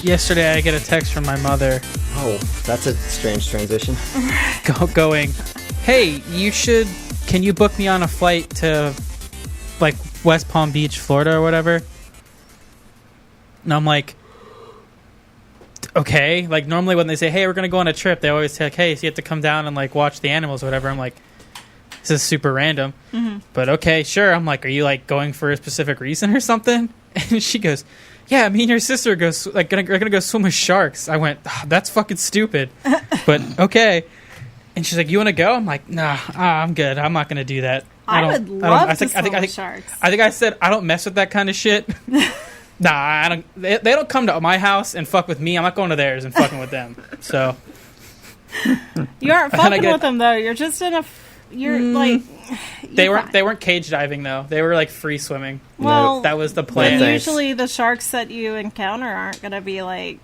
Yesterday, I get a text from my mother. Oh, that's a strange transition. Going, hey, can you book me on a flight to, like, West Palm Beach, Florida or whatever? And I'm like, okay. Like, normally when they say, hey, we're going to go on a trip, they always say, like, hey, so you have to come down and, like, watch the animals or whatever. I'm like, this is super random. Mm-hmm. But okay, sure. I'm like, are you, like, going for a specific reason or something? And she goes, yeah, me and your sister are gonna go swim with sharks. I went, that's fucking stupid, but okay. And she's like, you want to go? I'm like, nah, I'm good. I'm not gonna do that. I would love to swim with sharks. I think I said I don't mess with that kind of shit. Nah, I don't. They don't come to my house and fuck with me. I'm not going to theirs and fucking with them. So you aren't fucking with them though. You're just in a. You're like. They weren't cage diving though. They were like free swimming. Well, that was the plan. Usually the sharks that you encounter aren't going to be like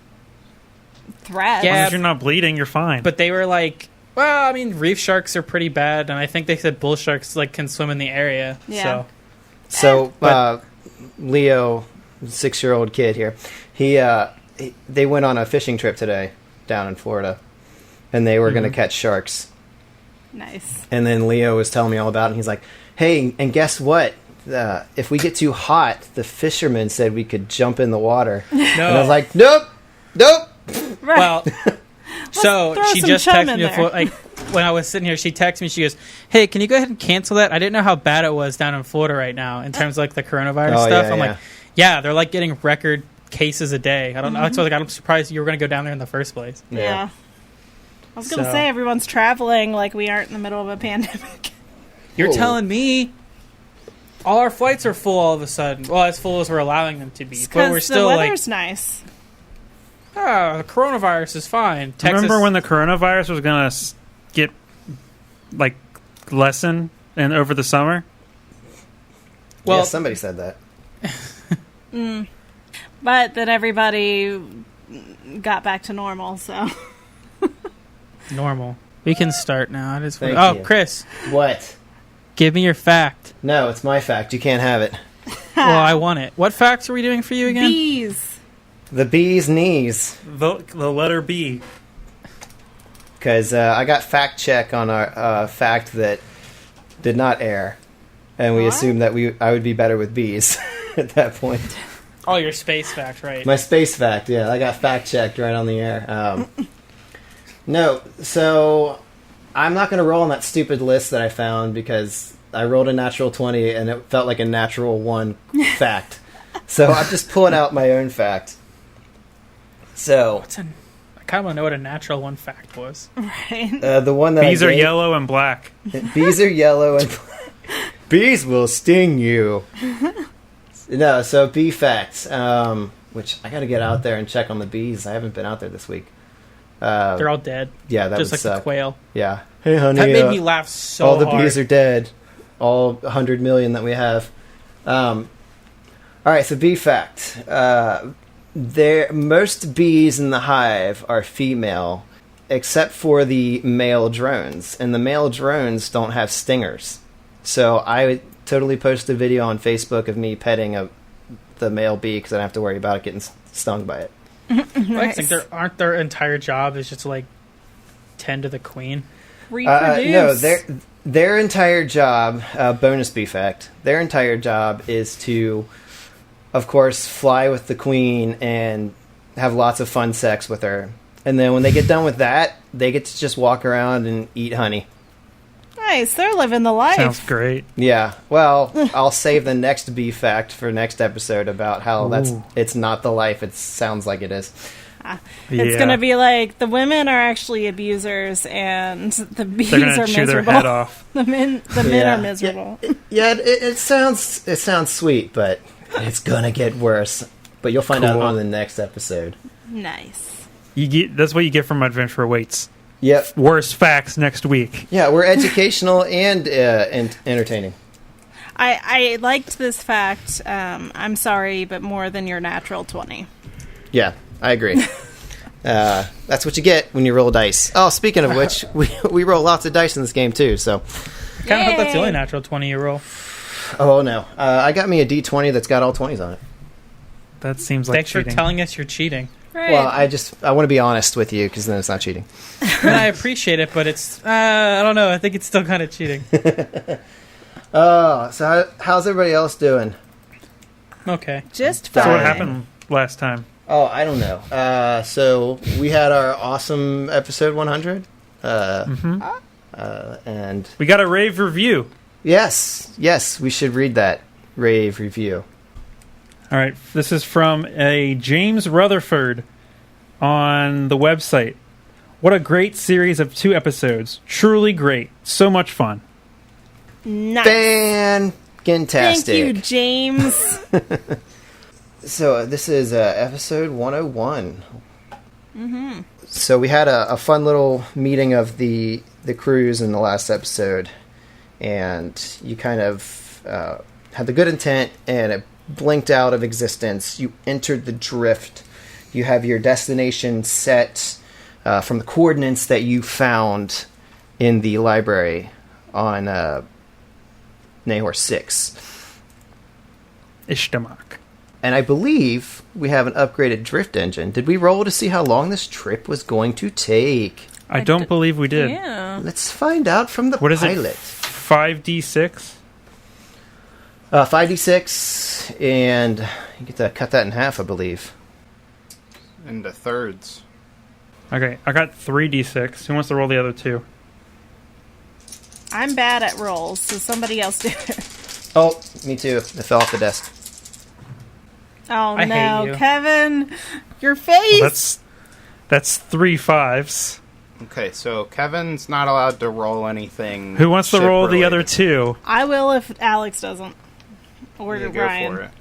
threats. Yeah, as long as you're not bleeding, you're fine. But they were like, well, I mean, reef sharks are pretty bad, and I think they said bull sharks like can swim in the area. Yeah. So Leo, 6-year-old kid here, they went on a fishing trip today down in Florida, and they were going to catch sharks. Nice. And then Leo was telling me all about it, and he's like, hey, and guess what? If we get too hot, the fisherman said we could jump in the water. No. And I was like, nope. Right. Well, so she just texted me before, like, when I was sitting here, she texted me, she goes, hey, can you go ahead and cancel that? I didn't know how bad it was down in Florida right now in terms of, like, the coronavirus stuff. Yeah, I'm like, yeah, they're, like, getting record cases a day. I don't know. So, like, I'm surprised you were going to go down there in the first place. Yeah. I was going to say, everyone's traveling like we aren't in the middle of a pandemic. You're telling me all our flights are full all of a sudden. Well, as full as we're allowing them to be. But we're still the weather's nice. The coronavirus is fine. Texas, remember when the coronavirus was going to get, like, lessen and over the summer? Well, yeah, somebody said that. But then everybody got back to normal, so... Normal. We can start now. Thank you. Chris. What? Give me your fact. No, it's my fact. You can't have it. Well, I want it. What facts are we doing for you again? Bees. The bee's knees. The letter B. Because I got fact check on our fact that did not air. And we assumed that I would be better with bees at that point. Oh, your space fact, right. My space fact, yeah. I got fact checked right on the air. No, so I'm not going to roll on that stupid list that I found because I rolled a natural 20 and it felt like a natural 1 fact. So I'm just pulling out my own fact. So I kind of want to know what a natural 1 fact was. Right. The one that bees are yellow and black. Bees are yellow and black. Bees will sting you. No, so bee facts, which I got to get out there and check on the bees. I haven't been out there this week. They're all dead. Yeah, that just would like suck. The quail. Yeah. Hey, honey. That made me laugh so hard. All the bees are dead. All 100 million that we have. All right, so bee fact. Most bees in the hive are female, except for the male drones. And the male drones don't have stingers. So I would totally post a video on Facebook of me petting the male bee because I don't have to worry about it getting stung by it. Nice. I think their entire job is just to, like, tend to the queen. Reproduce. No, their entire job, bonus bee fact, their entire job is to, of course, fly with the queen and have lots of fun sex with her. And then when they get done with that, they get to just walk around and eat honey. Nice, they're living the life. Sounds great. Yeah, well, I'll save the next bee fact for next episode about how it's not the life it sounds like it is. It's going to be like the women are actually abusers and the bees are miserable. Chew their head off. The men are miserable. Yeah, it sounds sweet, but it's gonna get worse. But you'll find out on the next episode. Nice. That's what you get from Adventure Awaits. Yep. Worst facts next week. Yeah, we're educational and entertaining. I liked this fact. I'm sorry, but more than your natural 20. Yeah, I agree. That's what you get when you roll dice. Oh, speaking of which, we roll lots of dice in this game too. So, Kind of hope that's the only natural 20 you roll. oh no, I got me a D20 that's got all 20s on it. That seems like Thanks cheating. for telling us you're cheating. Right. Well, I want to be honest with you because then it's not cheating. And I appreciate it, but it's I don't know. I think it's still kind of cheating. Oh, so how's everybody else doing? Okay. Just So fine. So what happened last time? Oh, I don't know. So we had our awesome episode 100. And We got a rave review. yes, we should read that rave review. All right, this is from a James Rutherford on the website. What a great series of 2 episodes. Truly great. So much fun. Nice. Fantastic. Thank you, James. So this is episode 101. Mm-hmm. So we had a fun little meeting of the crews in the last episode, and you kind of had the good intent, and it blinked out of existence. You entered the drift. You have your destination set from the coordinates that you found in the library on Nahor 6. Ishtamak. And I believe we have an upgraded drift engine. Did we roll to see how long this trip was going to take? I don't believe we did. Yeah. Let's find out from the What is pilot. it? 5d6? 5d6, and you get to cut that in half, I believe. Into thirds. Okay, I got 3d6. Who wants to roll the other 2? I'm bad at rolls, so somebody else do it. Oh, me too. It fell off the desk. Oh, I hate no. you. Kevin, your face. That's 3 5s. Okay, so Kevin's not allowed to roll anything. Who wants to roll the other ship-related. 2? I will if Alex doesn't. Or Yeah, go Ryan. for it.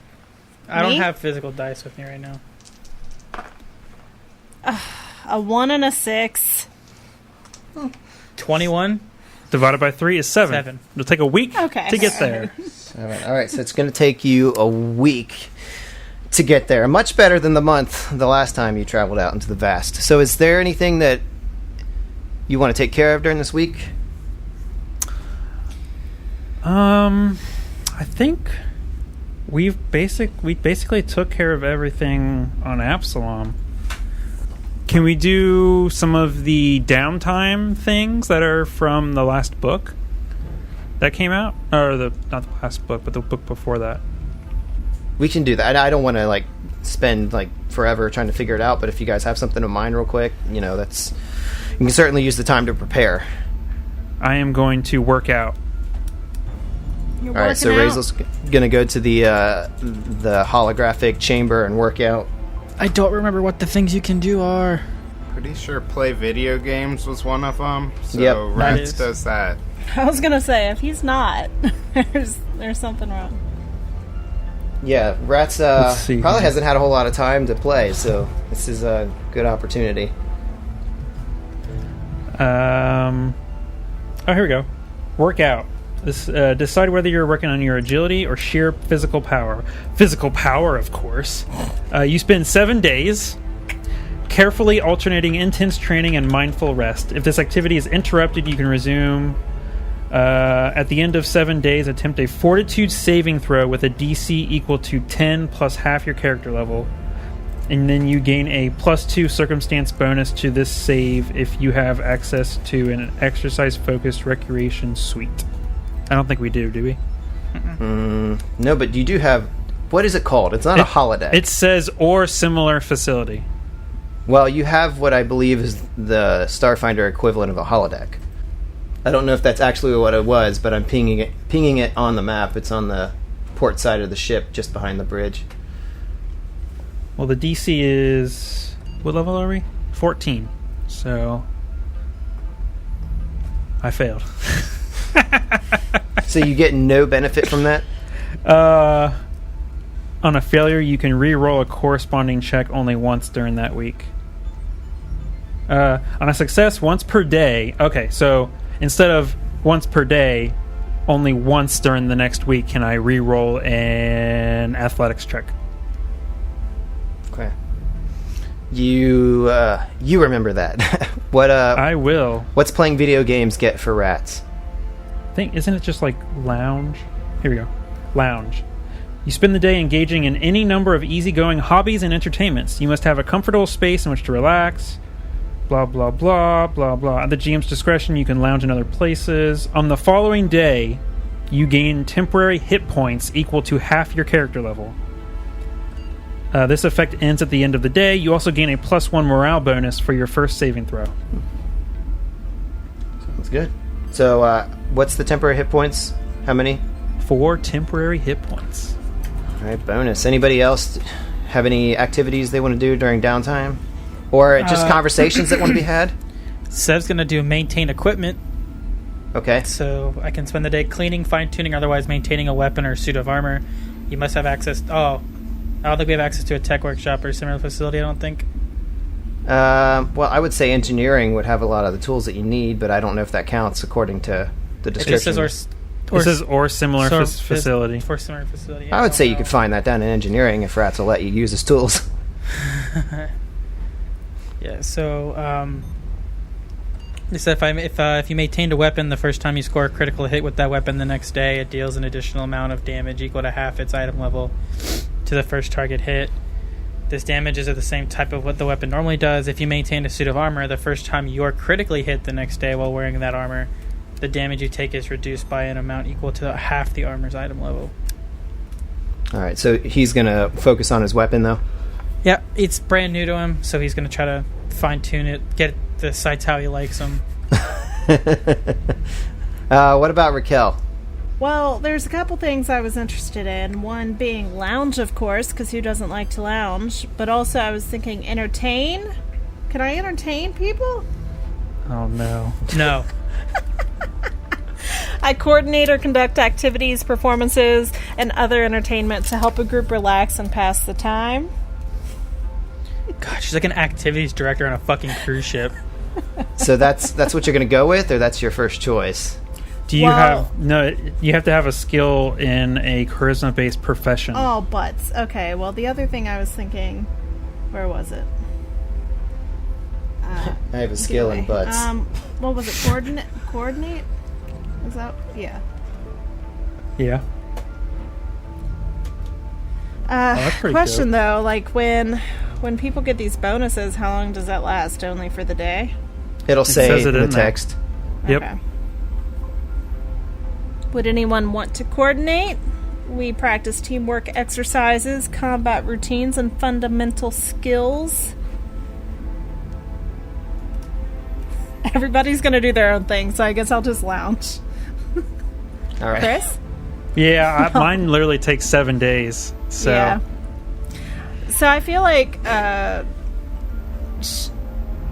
I don't Me? have physical dice with me right now. A 1 and a 6. 21? Divided by 3 is 7. 7. It'll take a week Okay. to get there. All right, so it's going to take you a week to get there. Much better than the month the last time you traveled out into the vast. So is there anything that you want to take care of during this week? I think we basically took care of everything on Absalom. Can we do some of the downtime things that are from the last book that came out, or not the last book, but the book before that? We can do that. I don't want to spend forever trying to figure it out, but if you guys have something in mind real quick, that's you can certainly use the time to prepare. I am going to work out. You're All right, so working out? Razel's going to go to the holographic chamber and work out. I don't remember what the things you can do are. Pretty sure play video games was one of them. So Yep. That Rats is. does that. I was going to say, if he's not, there's something wrong. Yeah, Rats Let's see. probably hasn't had a whole lot of time to play, so this is a good opportunity. Oh, here we go. Workout. This decide whether you're working on your agility or sheer physical power. Physical power, of course. You spend 7 days carefully alternating intense training and mindful rest. If this activity is interrupted, you can resume. At the end of 7 days, attempt a fortitude saving throw with a DC equal to 10 plus half your character level. And then you gain a +2 circumstance bonus to this save if you have access to an exercise-focused recreation suite. I don't think we do we? No, but you do have... What is it called? It's not a holodeck. It says, or similar facility. Well, you have what I believe is the Starfinder equivalent of a holodeck. I don't know if that's actually what it was, but I'm pinging it on the map. It's on the port side of the ship, just behind the bridge. Well, the DC is... What level are we? 14. So... I failed. So you get no benefit from that? On a failure, you can re-roll a corresponding check only once during that week. On a success, once per day. Okay, so instead of once per day, only once during the next week can I re-roll an athletics check. Okay. You remember that. What I will. What's playing video games get for rats? I think, isn't it just like lounge? Here we go. Lounge. You spend the day engaging in any number of easygoing hobbies and entertainments. You must have a comfortable space in which to relax. Blah, blah, blah, blah, blah. At the GM's discretion, you can lounge in other places. On the following day, you gain temporary hit points equal to half your character level. This effect ends at the end of the day. You also gain a +1 morale bonus for your first saving throw. Sounds good. So, what's the temporary hit points? How many? 4 temporary hit points. All right, bonus. Anybody else have any activities they want to do during downtime? Or just conversations that want to be had? Sev's going to do maintain equipment. Okay. So I can spend the day cleaning, fine-tuning, otherwise maintaining a weapon or suit of armor. You must have access... I don't think we have access to a tech workshop or similar facility, I don't think. Well, I would say engineering would have a lot of the tools that you need, but I don't know if that counts according to the description. It just says or similar facility. For similar facility. I would say you could find that down in engineering if rats will let you use his tools. Yeah, so they said if you maintained a weapon the first time you score a critical hit with that weapon the next day, it deals an additional amount of damage equal to half its item level to the first target hit. This damage is of the same type of what the weapon normally does. If you maintain a suit of armor, the first time you're critically hit the next day while wearing that armor, the damage you take is reduced by an amount equal to half the armor's item level. All right, so he's going to focus on his weapon, though? Yeah, it's brand new to him, so he's going to try to fine-tune it, get the sights how he likes them. What about Raquel? Well, there's a couple things I was interested in. One being lounge, of course, because who doesn't like to lounge? But also I was thinking entertain. Can I entertain people? Oh, no. No. I coordinate or conduct activities, performances, and other entertainment to help a group relax and pass the time. God, she's like an activities director on a fucking cruise ship. So that's what you're going to go with, or that's your first choice? Do you you have to have a skill in a charisma-based profession. Oh, butts. Okay, well, the other thing I was thinking, where was it? I have a skill in butts. What was it? Coordinate? Is that? Yeah. Yeah. That's pretty question cool. though, like when people get these bonuses, how long does that last? Only for the day? It'll say says it in the in there. text. Yep. Okay. Would anyone want to coordinate? We practice teamwork exercises, combat routines, and fundamental skills. Everybody's going to do their own thing, so I guess I'll just lounge. All right. Chris? Yeah, mine literally takes 7 days. So Yeah. So I feel like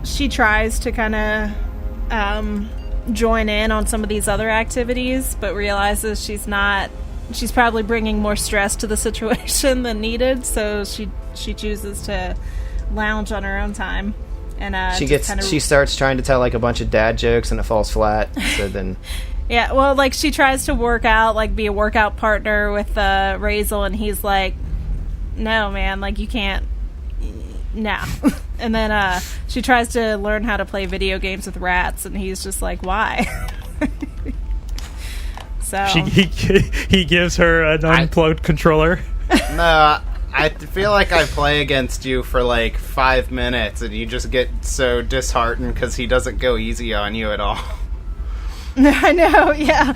she tries to kind of join in on some of these other activities, but realizes she's probably bringing more stress to the situation than needed, so she chooses to lounge on her own time. And she starts trying to tell like a bunch of dad jokes and it falls flat. So then yeah, well, like she tries to work out, like be a workout partner with Razel, and he's like, no, man, like you can't. No. And then she tries to learn how to play video games with rats, and he's just like, why? So he gives her an unplugged controller. No, I feel like I play against you for like 5 minutes, and you just get so disheartened because he doesn't go easy on you at all. I know, yeah.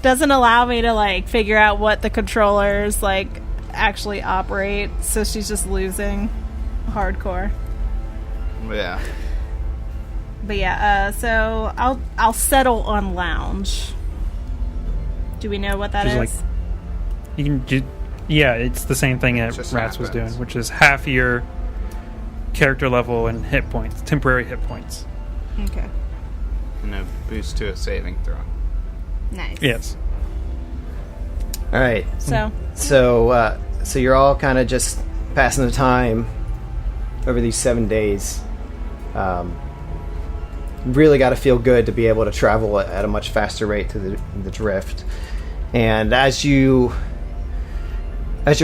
Doesn't allow me to like figure out what the controllers like actually operate, so she's just losing hardcore. Yeah. But yeah, so I'll settle on lounge. Do we know what that is? Like, you can do. Yeah, it's the same thing that Just Rats was doing, happens. which is half your character level and hit points, temporary hit points. Okay. And a boost to a saving throw. Nice. Yes. all right. So So you're all kind of just passing the time over these 7 days. really got to feel good to be able to travel at a much faster rate through the drift. And as you're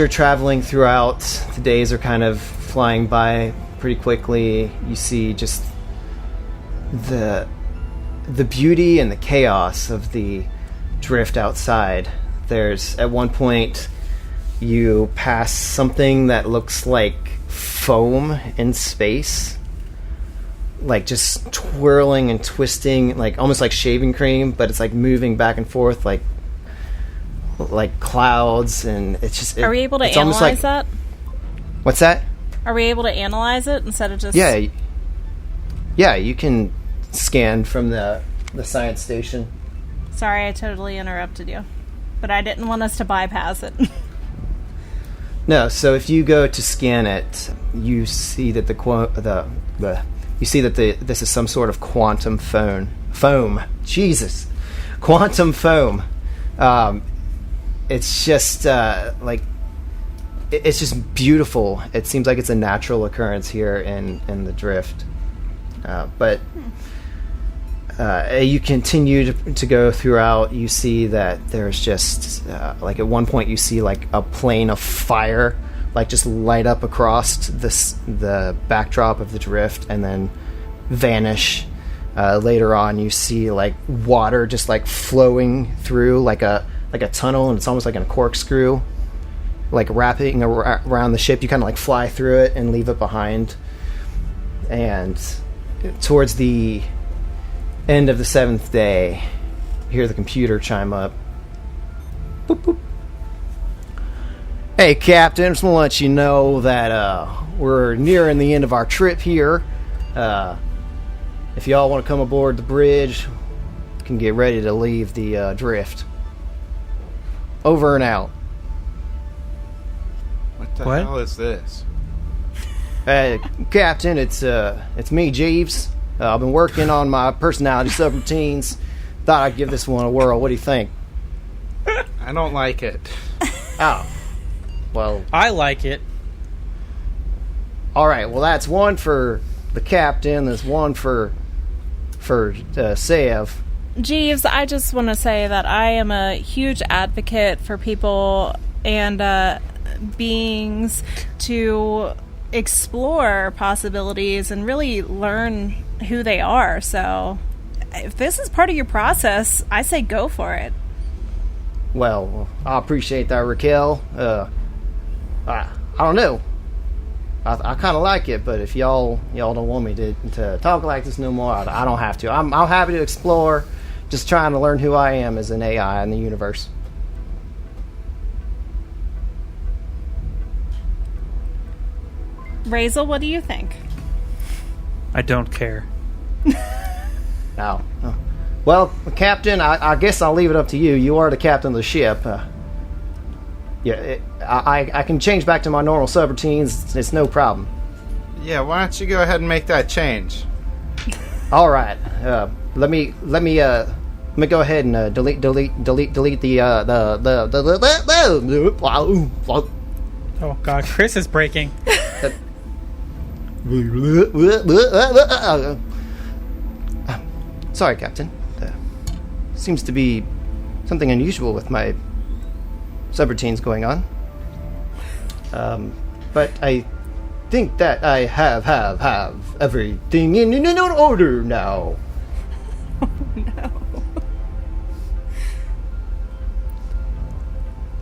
traveling throughout, the days are kind of flying by pretty quickly. You see just the beauty and the chaos of the drift outside. There's, at one point, you pass something that looks like foam in space, like just twirling and twisting, like almost like shaving cream, but it's like moving back and forth like clouds, and it's just... Are we able to it's almost analyze like, that? What's that? Are we able to analyze it instead of just... Yeah, you can scan from the science station. Sorry, I totally interrupted you. But I didn't want us to bypass it. No, so if you go to scan it, you see that this is some sort of quantum foam. Jesus, quantum foam. It's just it's just beautiful. It seems like it's a natural occurrence here in the drift. But you continue to go throughout. You see that there's just like at one point you see like a plane of fire like just light up across the backdrop of the drift and then vanish. Later on you see like water just like flowing through like a tunnel, and it's almost like in a corkscrew, like wrapping around the ship. You kind of like fly through it and leave it behind. And towards the end of the 7th day, you hear the computer chime up. Boop, boop. Hey, Captain, just want to let you know that we're nearing the end of our trip here. If y'all want to come aboard the bridge, you can get ready to leave the drift. Over and out. What the What? hell is this? Captain, it's me, Jeeves. I've been working on my personality subroutines. Thought I'd give this one a whirl. What do you think? I don't like it. Oh. Well, I like it. all right. Well, that's one for the captain. There's one for Sev. Jeeves, I just want to say that I am a huge advocate for people and beings to explore possibilities and really learn who they are. So if this is part of your process, I say go for it. Well, I appreciate that, Raquel. I don't know. I kind of like it, but if y'all don't want me to talk like this no more, I don't have to. I'm happy to explore. Just trying to learn who I am as an AI in the universe. Razel, what do you think? I don't care. Oh. Well, Captain, I guess I'll leave it up to you. You are the captain of the ship. I can change back to my normal subroutines. It's no problem. Yeah, why don't you go ahead and make that change? All right. Let me go ahead and delete the Oh god, Chris is breaking. Sorry, Captain. Seems to be something unusual with my subroutines going on. But I think that I have everything in order now. Oh, no.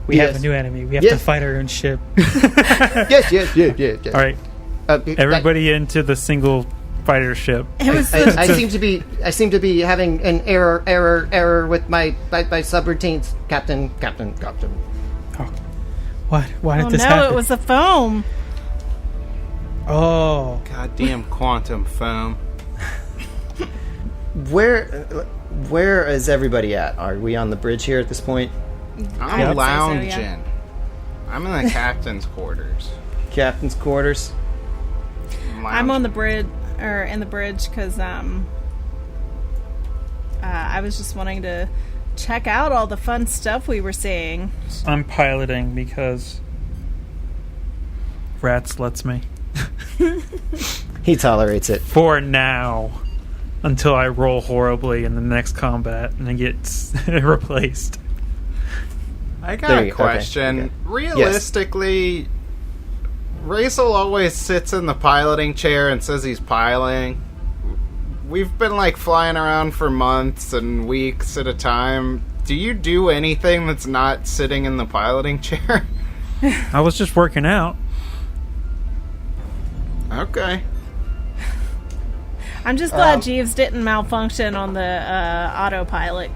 We have a new enemy. We have to fight our own ship. Yes. All right, everybody into the single fighter ship. I seem to be having an error with my subroutines, Captain. Oh. What? Why did Oh this no, happen? it was the foam. Oh. Goddamn quantum foam. Where is everybody at? Are we on the bridge here at this point? I'm would say so, lounging. yeah. I'm in the captain's quarters. Captain's quarters. I'm on the bridge, or in the bridge, because I was just wanting to check out all the fun stuff we were seeing. I'm piloting because Rats lets me. He tolerates it. For now. until I roll horribly in the next combat and it gets replaced. I got There a you go. question. Okay. Realistically, Razel always sits in the piloting chair and says he's piloting. We've been like flying around for months and weeks at a time. Do you do anything that's not sitting in the piloting chair? I was just working out. Okay. I'm just glad Jeeves didn't malfunction on the autopilot.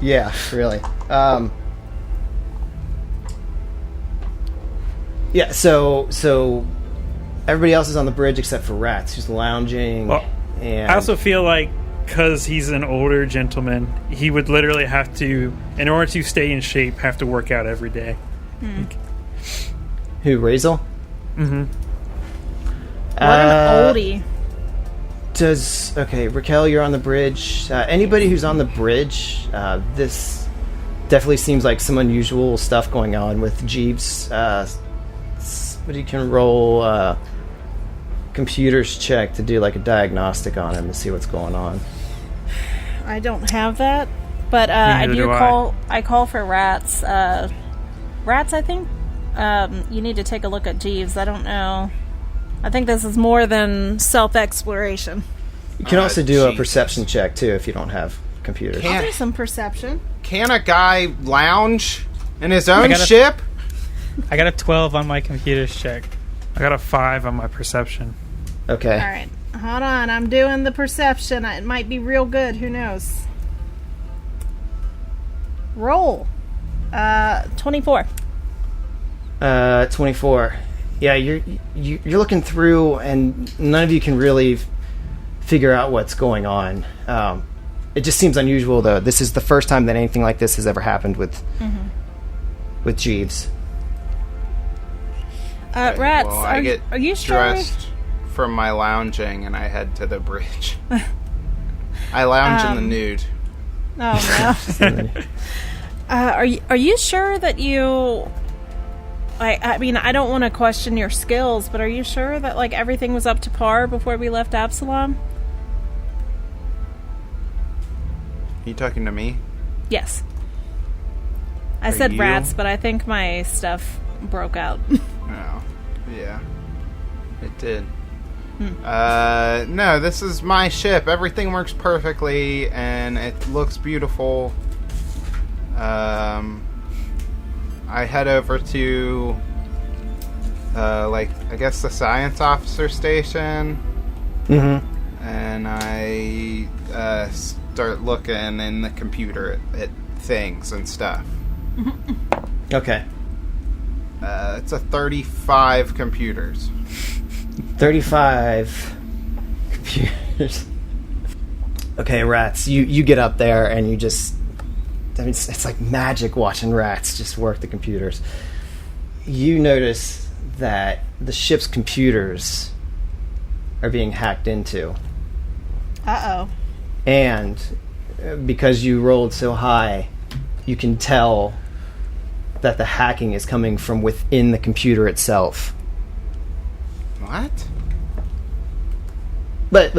Yeah, really. Yeah, so everybody else is on the bridge except for Rats, who's lounging. Well, and I also feel like because he's an older gentleman, he would literally have to, in order to stay in shape, have to work out every day. Who, Razel? Mm-hmm. What an oldie. Okay, Raquel, you're on the bridge. Anybody who's on the bridge, this definitely seems like some unusual stuff going on with Jeeves. But you can roll computers check to do like a diagnostic on him to see what's going on. I don't have that, but I Neither do do I. call. I call for Rats. Rats, I think you need to take a look at Jeeves. I don't know. I think this is more than self-exploration. You can also do a Jesus. perception check too if you don't have computers. Can't- I'll do some perception. Can a guy lounge in his own gotta- ship? I got a 12 on my computer's check. I got a 5 on my perception. Okay. All right, hold on. I'm doing the perception. It might be real good. Who knows? Roll. 24. 24. Yeah, you're looking through, and none of you can really figure out what's going on. It just seems unusual, though. This is the first time that anything like this has ever happened with Jeeves. Rats, Well, I get are you sure? dressed from my lounging and I head to the bridge. I lounge in the nude. Oh no. Are you sure that you? I mean, I don't want to question your skills, but are you sure that like everything was up to par before we left Absalom? You talking to me? Yes. I Are said you? rats, but I think my stuff broke out. Oh, yeah. It did. No, this is my ship. Everything works perfectly, and it looks beautiful. I head over to, I guess the science officer station, Mm-hmm. and I start looking in the computer at things and stuff. Okay. It's a 35 computers. 35 computers. Okay, Rats, you get up there and you just... I mean, it's like magic watching Rats just work the computers. You notice that the ship's computers are being hacked into. Uh-oh. And because you rolled so high, you can tell that the hacking is coming from within the computer itself. What? But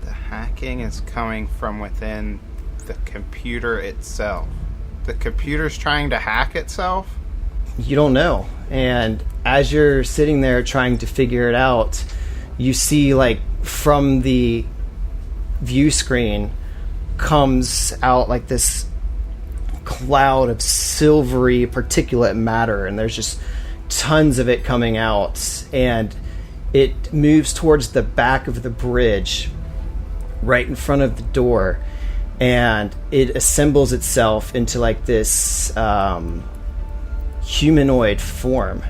The hacking is coming from within the computer itself. The computer's trying to hack itself? you don't know. And as you're sitting there trying to figure it out, you see, like, from the view screen comes out like this cloud of silvery particulate matter, and there's just tons of it coming out, and it moves towards the back of the bridge right in front of the door, and it assembles itself into like this humanoid form,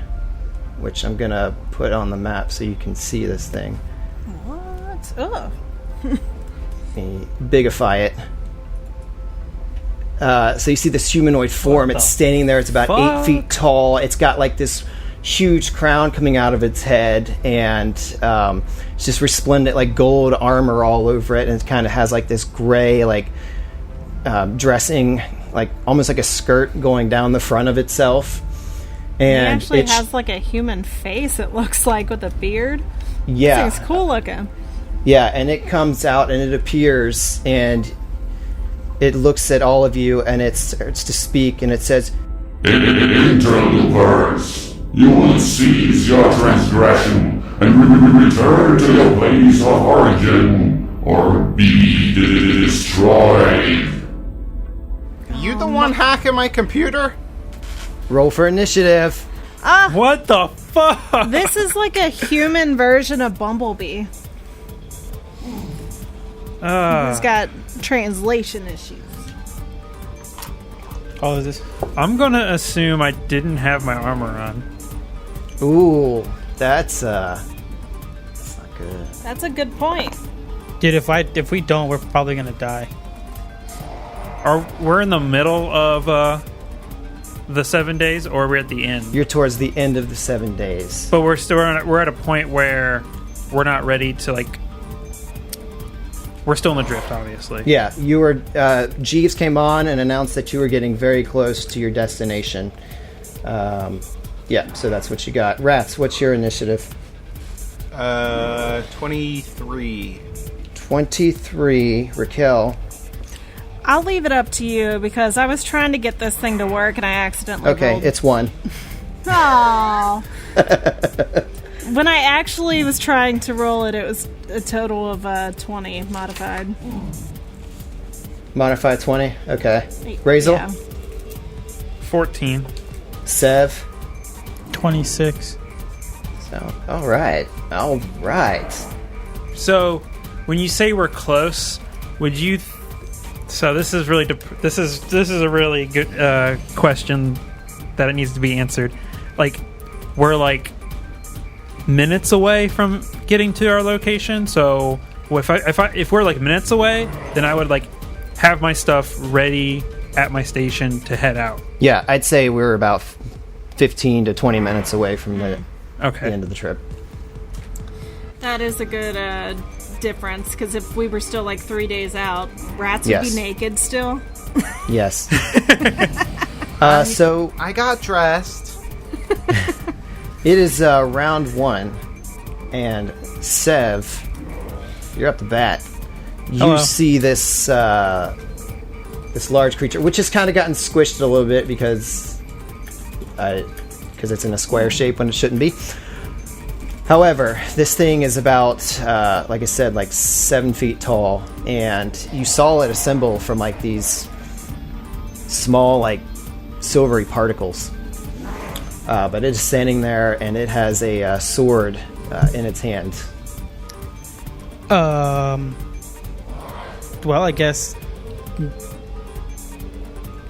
which I'm gonna put on the map so you can see this thing. What? Ugh. Bigify it. So you see this humanoid form. It's standing there. It's about 8 feet tall. It's got like this huge crown coming out of its head, and it's just resplendent, like gold armor all over it, and it kind of has like this gray, like dressing, like almost like a skirt going down the front of itself. And he actually has like a human face, it looks like, with a beard. Yeah. This thing's cool looking. Yeah, and it comes out and it appears and it looks at all of you and it starts to speak and it says, Interlopers, you will cease your transgression and return to your place of origin, or be destroyed. You the one hacking my computer? roll for initiative. What the fuck? This is like a human version of Bumblebee. He's got translation issues. Oh, is this? I'm gonna assume I didn't have my armor on. Ooh, that's not good. That's a good point. Dude, if we don't, we're probably gonna die. We're in the middle of the 7 days, or we're at the end? You're towards the end of the 7 days. But we're at a point where we're not ready to, like... We're still in the drift, obviously. Yeah, you were. Jeeves came on and announced that you were getting very close to your destination. Yeah, so that's what you got. Rats, what's your initiative? 23. 23. Raquel. I'll leave it up to you because I was trying to get this thing to work and I accidentally Okay, rolled. it's 1. Aww. When I actually was trying to roll it, it was a total of 20 modified. Modified 20? Okay. Razel? Yeah. 14. Sev? 26. So, alright. Alright. So, when you say we're close, would you... So this is really this is a really good question that it needs to be answered. Like, we're like minutes away from getting to our location. So if we're like minutes away, then I would like have my stuff ready at my station to head out. Yeah, I'd say we're about 15 to 20 minutes away from the Okay. end of the trip. That is a good difference, because if we were still like 3 days out, rats would Yes. be naked still. Yes. So I got dressed. it is round 1, and Sev, you're up the bat. You Hello. see this this large creature, which has kind of gotten squished a little bit because it's in a square shape when it shouldn't be. However, this thing is about, like I said, like 7 feet tall, and you saw it assemble from like these small, like silvery particles. But it is standing there, and it has a sword in its hand. Well, I guess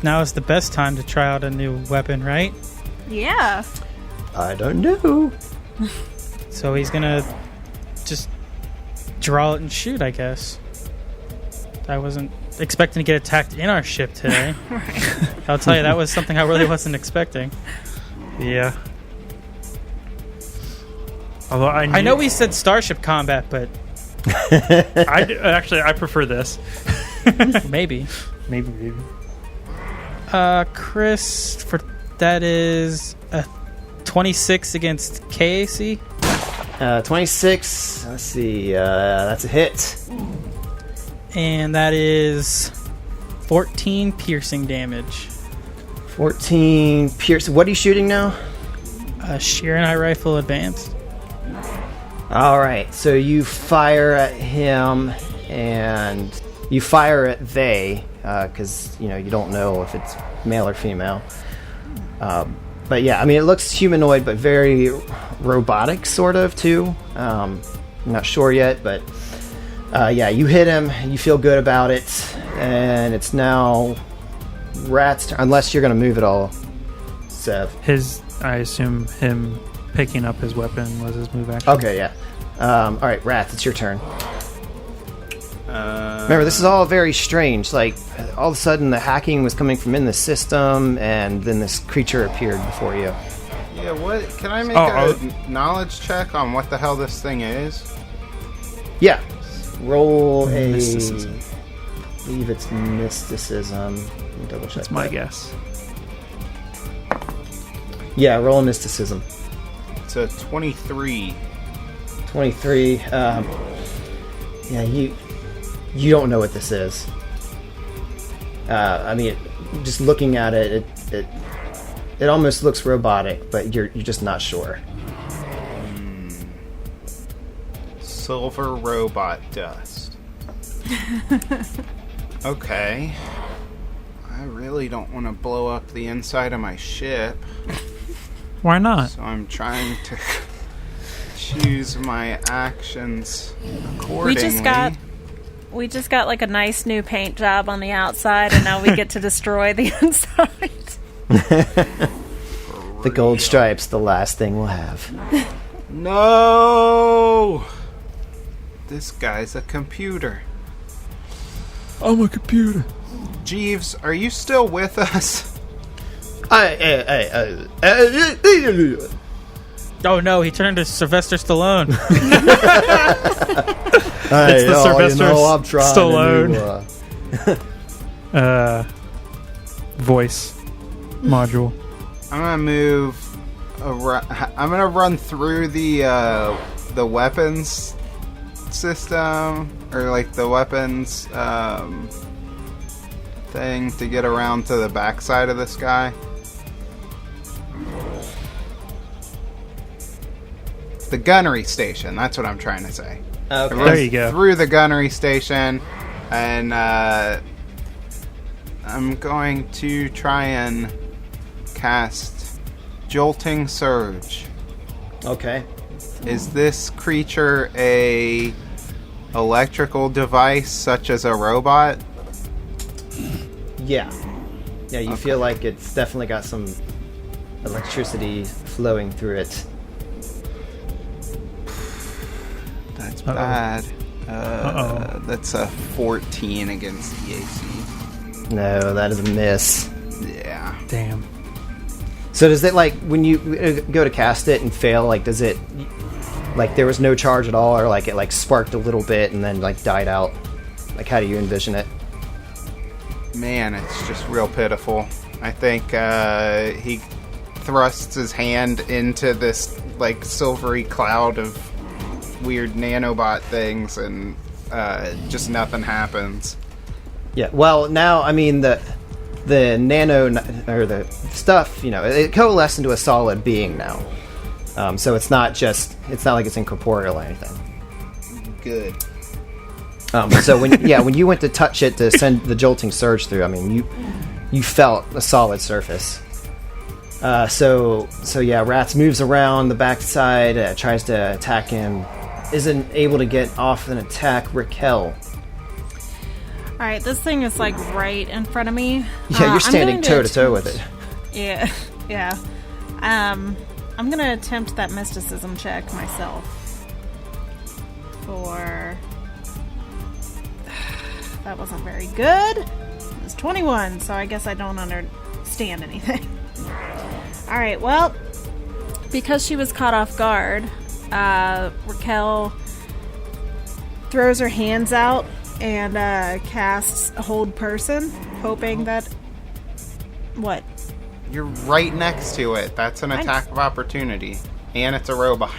now is the best time to try out a new weapon, right? Yeah. I don't know. So he's gonna just draw it and shoot, I guess. I wasn't expecting to get attacked in our ship today. I'll tell you, that was something I really wasn't expecting. Yeah. Although I know we said starship combat, but I prefer this. maybe. Maybe. Chris, that is a 26 against KAC. 26. Let's see. That's a hit. And that is 14 piercing damage. 14 pierce. What are you shooting now? A shear and eye rifle advanced. All right. So you fire at him, and you fire at they, because you don't know if it's male or female. But yeah, I mean, it looks humanoid, but very robotic, sort of, too. I'm not sure yet, but yeah, you hit him. You feel good about it, and it's now Rat's turn, unless you're going to move at all, Sev. I assume him picking up his weapon was his move action. Okay, yeah. All right, Rats, it's your turn. Remember, this is all very strange. Like, all of a sudden, the hacking was coming from in the system, and then this creature appeared before you. Yeah, what? Can I make a knowledge check on what the hell this thing is? Yeah. Roll a... Mysticism. I believe it's mysticism. Let me double check That's my that. guess. Yeah, roll a mysticism. It's a 23. 23. Yeah, you don't know what this is. I mean, just looking at it, it almost looks robotic, but you're just not sure. Silver robot dust. Okay. I really don't want to blow up the inside of my ship, Why not? so I'm trying to choose my actions accordingly. We just got like a nice new paint job on the outside, and now we get to destroy the inside. The gold stripes, the last thing we'll have. No! This guy's a computer. I'm a computer. Jeeves, are you still with us? Oh no, he turned into Sylvester Stallone. It's the Sylvester I'm trying Stallone to, voice module. I'm gonna move. I'm gonna run through the weapons system, or like the weapons thing, to get around to the backside of this guy. The gunnery station. That's what I'm trying to say. Okay. I run There you go. Through the gunnery station, and I'm going to try and cast Jolting Surge. Okay. Is this creature a electrical device, such as a robot? Yeah. Yeah, you feel like it's definitely got some electricity flowing through it. That's Uh-oh. bad. Uh-oh. That's a 14 against the AC. No, that is a miss. Yeah. Damn. So does it, like, when you go to cast it and fail, like, does it, like, there was no charge at all, or, like, it, like, sparked a little bit and then, like, died out? Like, how do you envision it? Man, it's just real pitiful. I think he thrusts his hand into this, like, silvery cloud of weird nanobot things, and just nothing happens. Yeah, well, now, I mean, the nano, or the stuff, you know, it coalesced into a solid being now. So it's not like it's incorporeal or anything. Good. So when you went to touch it to send the jolting surge through, I mean, you felt a solid surface. So yeah, Rats moves around the backside, tries to attack him, isn't able to get off an attack. Raquel. All right, this thing is like right in front of me. Yeah, you're standing toe to toe with it. Yeah, yeah. I'm gonna attempt that mysticism check myself. That wasn't very good. It was 21, so I guess I don't understand anything. All right, well, because she was caught off guard, Raquel throws her hands out and casts Hold Person, hoping that... What? You're right next to it. That's an attack of opportunity. And it's a robot.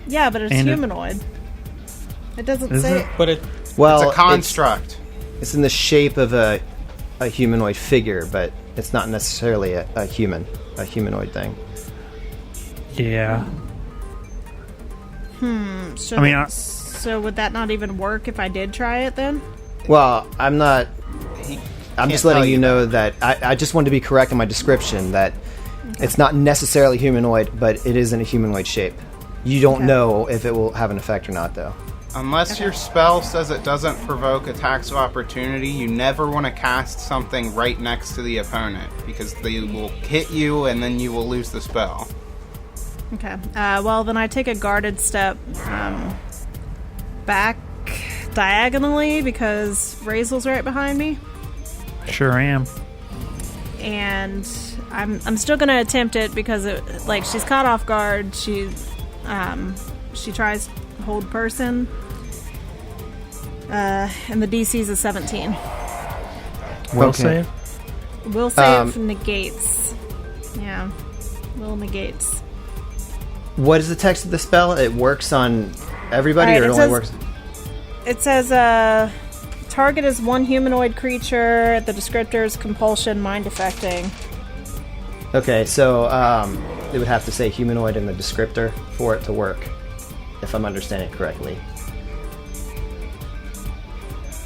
Yeah, but it's And humanoid. It doesn't Is say... it? But it, Well, It's a construct. It's in the shape of a humanoid figure, but it's not necessarily a humanoid thing. Yeah. So, I mean, so would that not even work if I did try it then? Well, I'm not. I'm just tell letting you you know that I just wanted to be correct in my description that it's not necessarily humanoid, but it is in a humanoid shape. You don't know if it will have an effect or not, though. Unless your spell says it doesn't provoke attacks of opportunity, you never want to cast something right next to the opponent, because they will hit you and then you will lose the spell. Okay. Well, then I take a guarded step back diagonally because Razel's right behind me. Sure am. And I'm still gonna attempt it because she's caught off guard. She tries to Hold Person, and the DC's a 17. Will Okay. save. Will save negates. Yeah. Will negates. What is the text of the spell? It works on everybody, Alright, or it only works? It says, target is one humanoid creature. The descriptor is compulsion, mind affecting. Okay, so it would have to say humanoid in the descriptor for it to work, if I'm understanding correctly.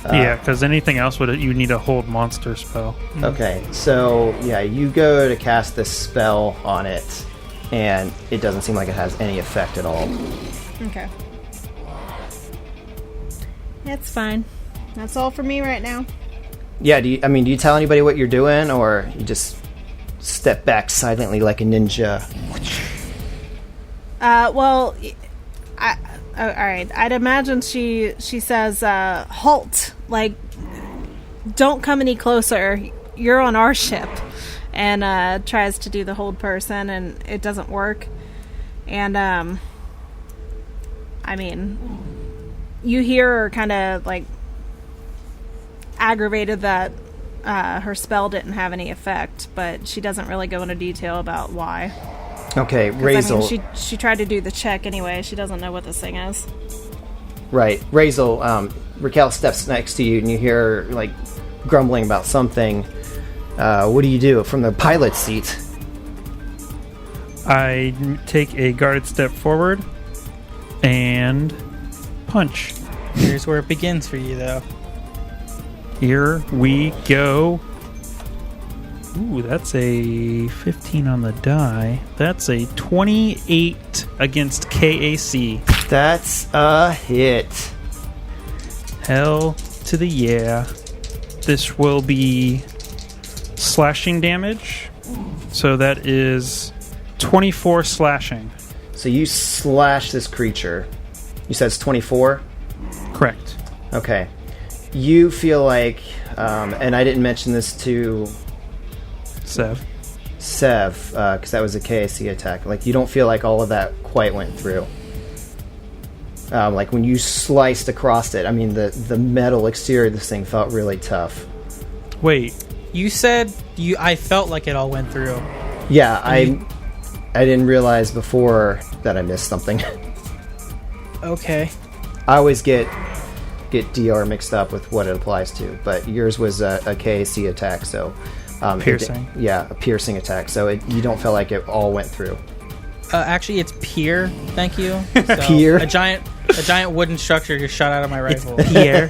Yeah, because anything else you need a hold monster spell. Okay, so yeah, you go to cast this spell on it, and it doesn't seem like it has any effect at all. Okay. That's fine. That's all for me right now. Yeah, do you tell anybody what you're doing, or you just step back silently like a ninja? Well, all right. I'd imagine she says, halt. Like, don't come any closer. You're on our ship. And tries to do the hold person, and it doesn't work. And, I mean, you hear her kind of, like, aggravated that her spell didn't have any effect, but she doesn't really go into detail about why. Okay, Razel. I mean, she tried to do the check anyway. She doesn't know what this thing is. Right, Razel. Raquel steps next to you, and you hear her, like, grumbling about something. What do you do from the pilot's seat? I take a guarded step forward and punch. Here's where it begins for you, though. Here we go. Ooh, that's a 15 on the die. That's a 28 against KAC. That's a hit. Hell to the yeah. This will be slashing damage. So that is 24 slashing. So you slash this creature. You said it's 24? Correct. Okay. You feel like, and I didn't mention this to Sev, because that was a KAC attack. Like, you don't feel like all of that quite went through. Like, when you sliced across it, I mean, the metal exterior of this thing felt really tough. Wait. You said I felt like it all went through. Yeah, I didn't realize before that I missed something. Okay. I always get DR mixed up with what it applies to, but yours was a KAC attack, so... piercing. A piercing attack, so you don't feel like it all went through. Actually, it's pier. Thank you. So, Pier? A giant wooden structure just shot out of my rifle. Pierre.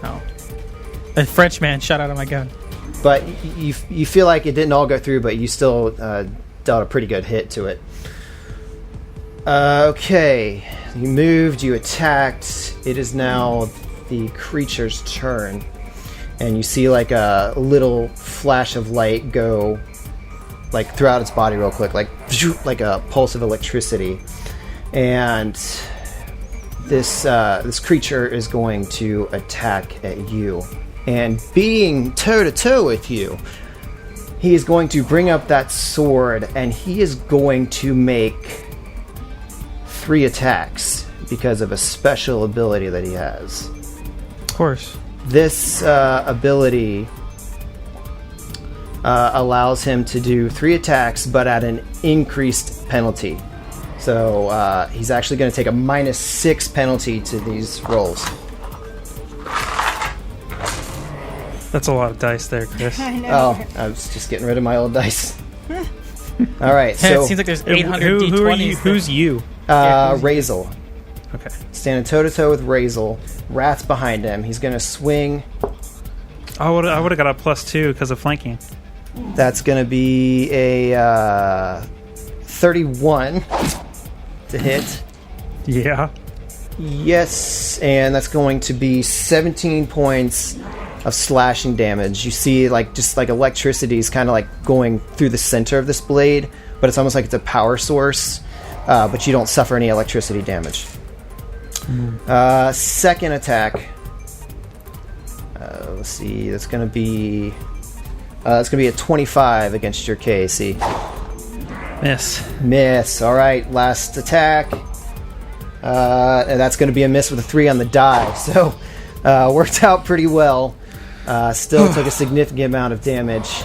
No. A French man shot out of my gun. But you feel like it didn't all go through, but you still dealt a pretty good hit to it. Okay. You moved, you attacked. It is now the creature's turn. And you see like a little flash of light go like throughout its body real quick, like a pulse of electricity. And this creature is going to attack at you. And being toe-to-toe with you, he is going to bring up that sword, and he is going to make 3 attacks because of a special ability that he has. Of course. This ability allows him to do 3 attacks, but at an increased penalty. So he's actually going to take a -6 penalty to these rolls. That's a lot of dice there, Chris. I know. Oh, I was just getting rid of my old dice. All right, so it seems like there's 800 Who are you? D20s. Who's you? Razel. Okay. Standing toe-to-toe with Razel. Rat's behind him. He's going to swing. I would have got a +2 because of flanking. That's going to be a 31 to hit. Yeah. Yes, and that's going to be 17 points of slashing damage. You see, like, just like electricity is kind of like going through the center of this blade, but it's almost like it's a power source, but you don't suffer any electricity damage. Second attack. Let's see. That's going to be a 25 against your KAC. Miss. All right. Last attack. And that's going to be a miss with a 3 on the die. So worked out pretty well. Still took a significant amount of damage.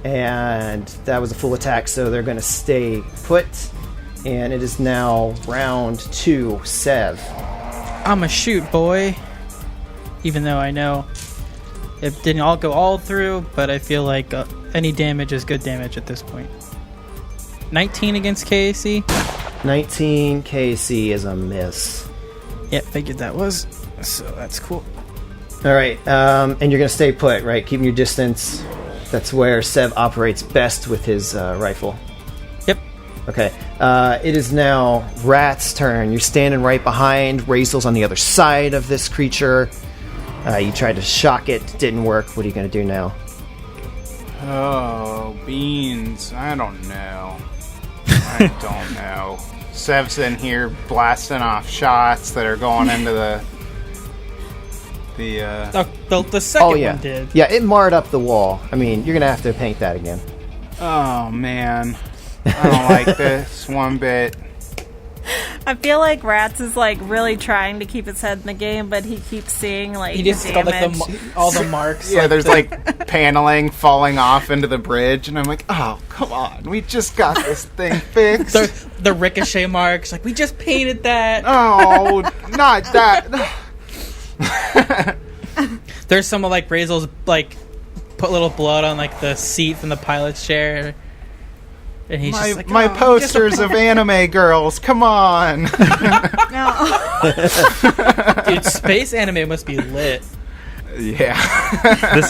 And that was a full attack, so they're going to stay put. And it is now round 2, Sev. I'm a shoot, boy. Even though I know it didn't all go all through, but I feel like any damage is good damage at this point. 19 against KAC. 19 KC is a miss. Yeah, figured that was. So that's cool. All right, and you're going to stay put, right? Keeping your distance. That's where Sev operates best with his rifle. Yep. Okay. It is now Rat's turn. You're standing right behind. Razel's on the other side of this creature. You tried to shock it. Didn't work. What are you going to do now? Oh, beans. I don't know. I don't know. Sev's in here blasting off shots that are going into the second one did. Yeah, it marred up the wall. I mean, you're going to have to paint that again. Oh, man. I don't like this one bit. I feel like Rats is like really trying to keep his head in the game, but he keeps seeing like He just got damage. like all the marks. Yeah, there's like paneling falling off into the bridge, and I'm like, oh, come on. We just got this thing fixed. the ricochet marks. Like, we just painted that. Oh, not that. There's some of like Razel's like put little blood on like the seat from the pilot's chair. And he's just like, my posters of anime girls, come on. Dude, space anime must be lit. Yeah. This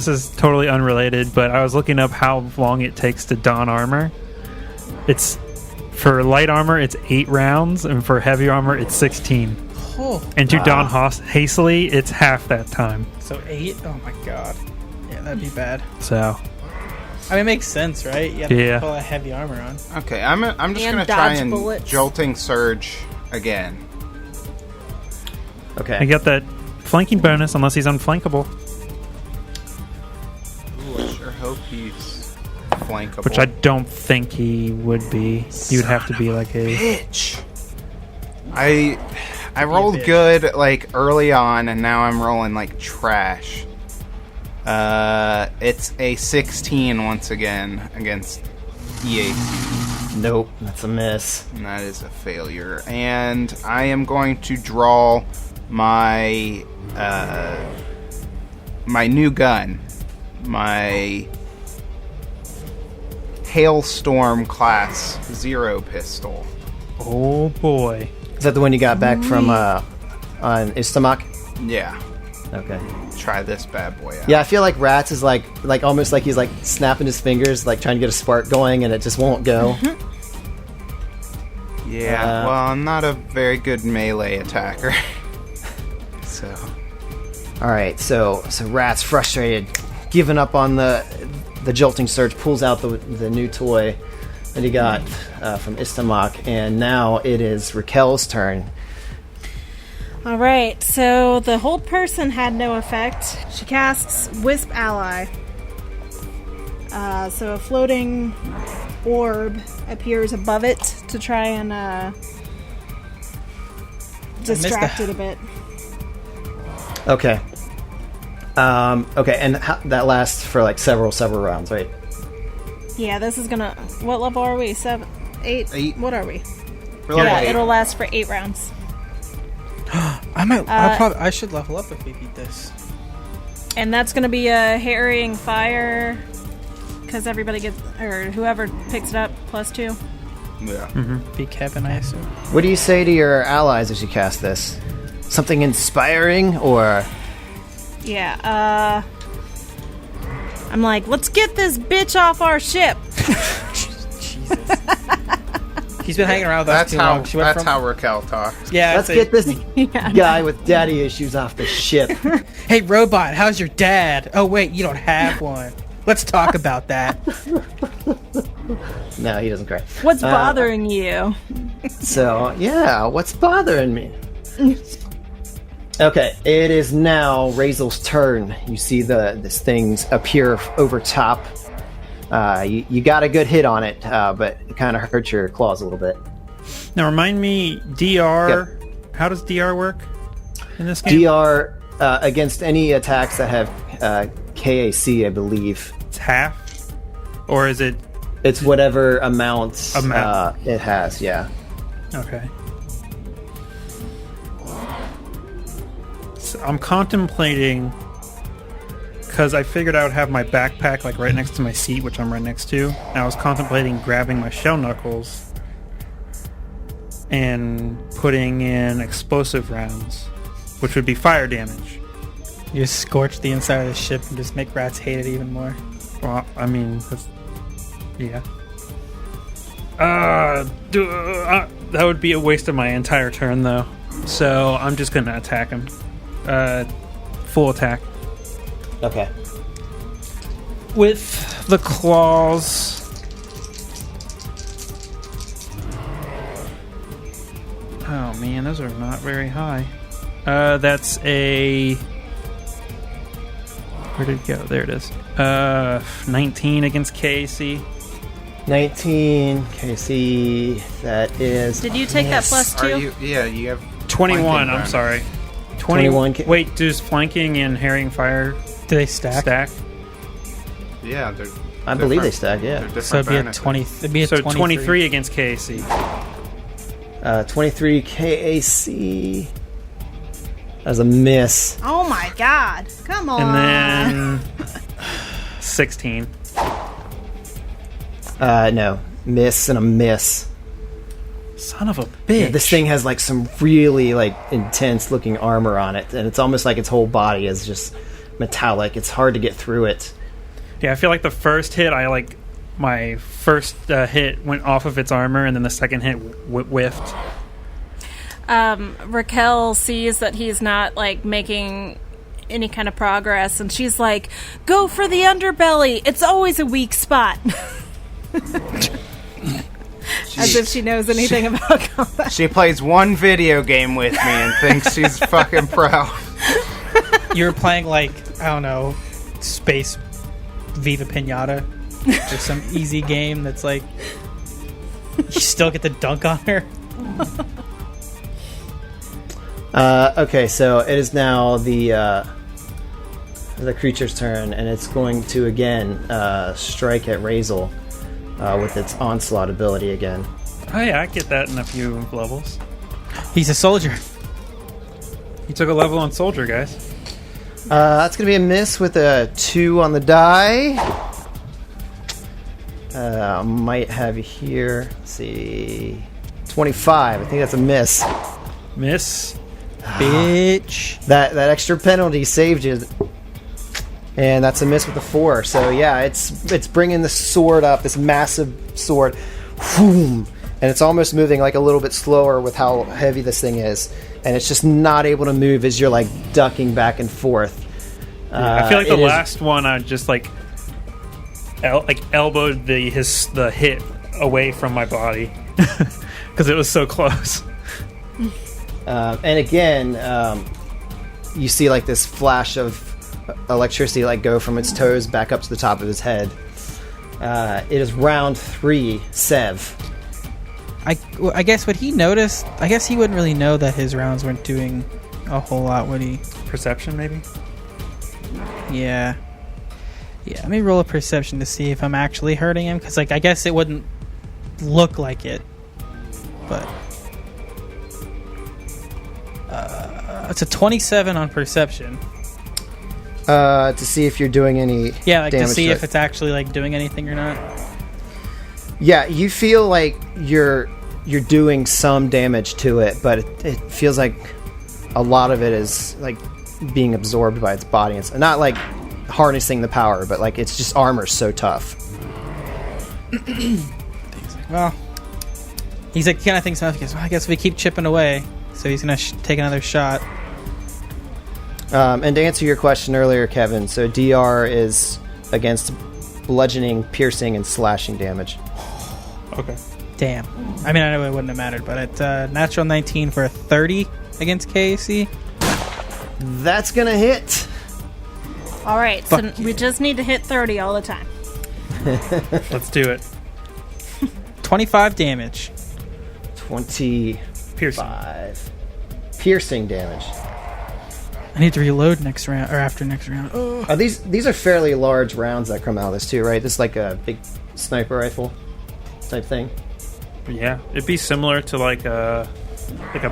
is totally unrelated, but I was looking up how long it takes to don armor. It's for light armor it's 8 rounds, and for heavy armor it's 16. Oh, and to don hastily it's half that time. So 8? Oh my god. Yeah, that'd be bad. So I mean, it makes sense, right? You have to put a heavy armor on. Okay, I'm just And gonna try dodge and bullets. jolting surge again. Okay. I got that flanking bonus unless he's unflankable, Ooh, I sure hope he's flankable. which I don't think he would be. He would have to be like a bitch. I rolled bitch. good like early on, and now I'm rolling like trash. It's a 16 once again against EAC. Nope, that's a miss. And that is a failure. And I am going to draw my my new gun. My Hailstorm class 0 pistol. oh boy. Is that the one you got back from on Istamak? Yeah. Okay. Try this bad boy out. Yeah, I feel like Rats is like almost like he's like snapping his fingers, like trying to get a spark going, and it just won't go. Yeah, well, I'm not a very good melee attacker. So. All right, so Rat's frustrated, giving up on the jolting surge, pulls out the new toy that he got from Istamak, and now it is Raquel's turn. All right, so the hold person had no effect. She casts Wisp Ally. So a floating orb appears above it to try and distract it a bit. Okay. Okay, and that lasts for like several rounds, right? Yeah, this is gonna. What level are we? 7, 8? 8. What are we? We're level Yeah, 8. it'll last for 8 rounds. I should level up if we beat this. And that's gonna be a harrying fire, because everybody gets, or whoever picks it up, +2. Yeah. Be Kevin, I assume. What do you say to your allies as you cast this? Something inspiring, or Yeah, I'm like, let's get this bitch off our ship. Jesus. He's been hanging around with us too long. She went from, how Raquel talks. yeah, let's get this Yeah. guy with daddy issues off the ship. Hey, robot, how's your dad? Oh, wait, you don't have one. Let's talk about that. No, he doesn't cry. What's bothering you? So, yeah, what's bothering me? Okay, it is now Razel's turn. You see this thing appear over top. You got a good hit on it, but it kind of hurt your claws a little bit. Now remind me, DR. How does DR work in this game? DR against any attacks that have KAC, I believe. It's half? Or is it... It's whatever amount. It has, yeah. Okay. So I'm contemplating... Because I figured I would have my backpack like right next to my seat, which I'm right next to. And I was contemplating grabbing my shell knuckles and putting in explosive rounds, which would be fire damage. You just scorch the inside of the ship and just make rats hate it even more. Well, I mean, yeah. That would be a waste of my entire turn, though. So I'm just going to attack him. Full attack. Okay. With the claws. Oh man, those are not very high. That's a... Where did it go? There it is. 19 against KAC. 19 KC. That is. Did you take that plus 2? You have 21, I'm sorry. 21. Wait, does flanking and harrying fire Do they stack? Yeah, they're. I believe they stack, yeah. So it'd be a 20. It'd be a So 23. 23 against KAC. 23 KAC. That's a miss. Oh my god. Come on. And then 16. No. Miss and a miss. Son of a bitch. Yeah, this thing has like some really like intense looking armor on it, and it's almost like its whole body is just metallic. It's hard to get through it. Yeah, I feel like the first hit, my first hit went off of its armor, and then the second hit whiffed. Raquel sees that he's not like making any kind of progress, and she's like, "Go for the underbelly. It's always a weak spot." As if she knows anything about combat. She plays one video game with me and thinks she's fucking pro. You were playing like, I don't know, Space Viva Pinata or some easy game that's like you still get the dunk on her. Okay, so it is now the creature's turn, and it's going to again strike at Razel with its onslaught ability again. Oh yeah, I get that in a few levels. He's a soldier. He took a level on soldier, guys. That's going to be a miss with a 2 on the die. Might have you here. Let's see. 25. I think that's a miss. Miss. Bitch. That extra penalty saved you. And that's a miss with a 4. So yeah, it's bringing the sword up, this massive sword. Whoom, and it's almost moving like a little bit slower with how heavy this thing is. And it's just not able to move as you're like ducking back and forth. I feel like the last one I just like elbowed the hit away from my body because it was so close. And again, you see like this flash of electricity like go from its toes back up to the top of his head. It is round 3, Sev. I guess what he noticed, I guess he wouldn't really know that his rounds weren't doing a whole lot, would he? Perception, maybe? Yeah. Let me roll a perception to see if I'm actually hurting him, because like I guess it wouldn't look like it, but it's a 27 on perception. To see if you're doing any like to damage see to if it's actually like doing anything or not. Yeah, you feel like you're doing some damage to it, but it feels like a lot of it is like being absorbed by its body. It's not like harnessing the power, but like it's just armor's so tough. Well, he's like kind of thinks enough. He goes, well, I guess we keep chipping away. So he's gonna take another shot. And to answer your question earlier, Kevin, so DR is against bludgeoning, piercing, and slashing damage. Okay. Damn. I mean, I know it wouldn't have mattered, but it's natural 19 for a 30 against KAC. That's gonna hit. All right, so we just need to hit 30 all the time. Let's do it. 25 damage. 25 piercing damage. I need to reload next round or after next round. Oh. Are these are fairly large rounds that come out of this too, right? This is like a big sniper rifle type thing. Yeah, it'd be similar to like a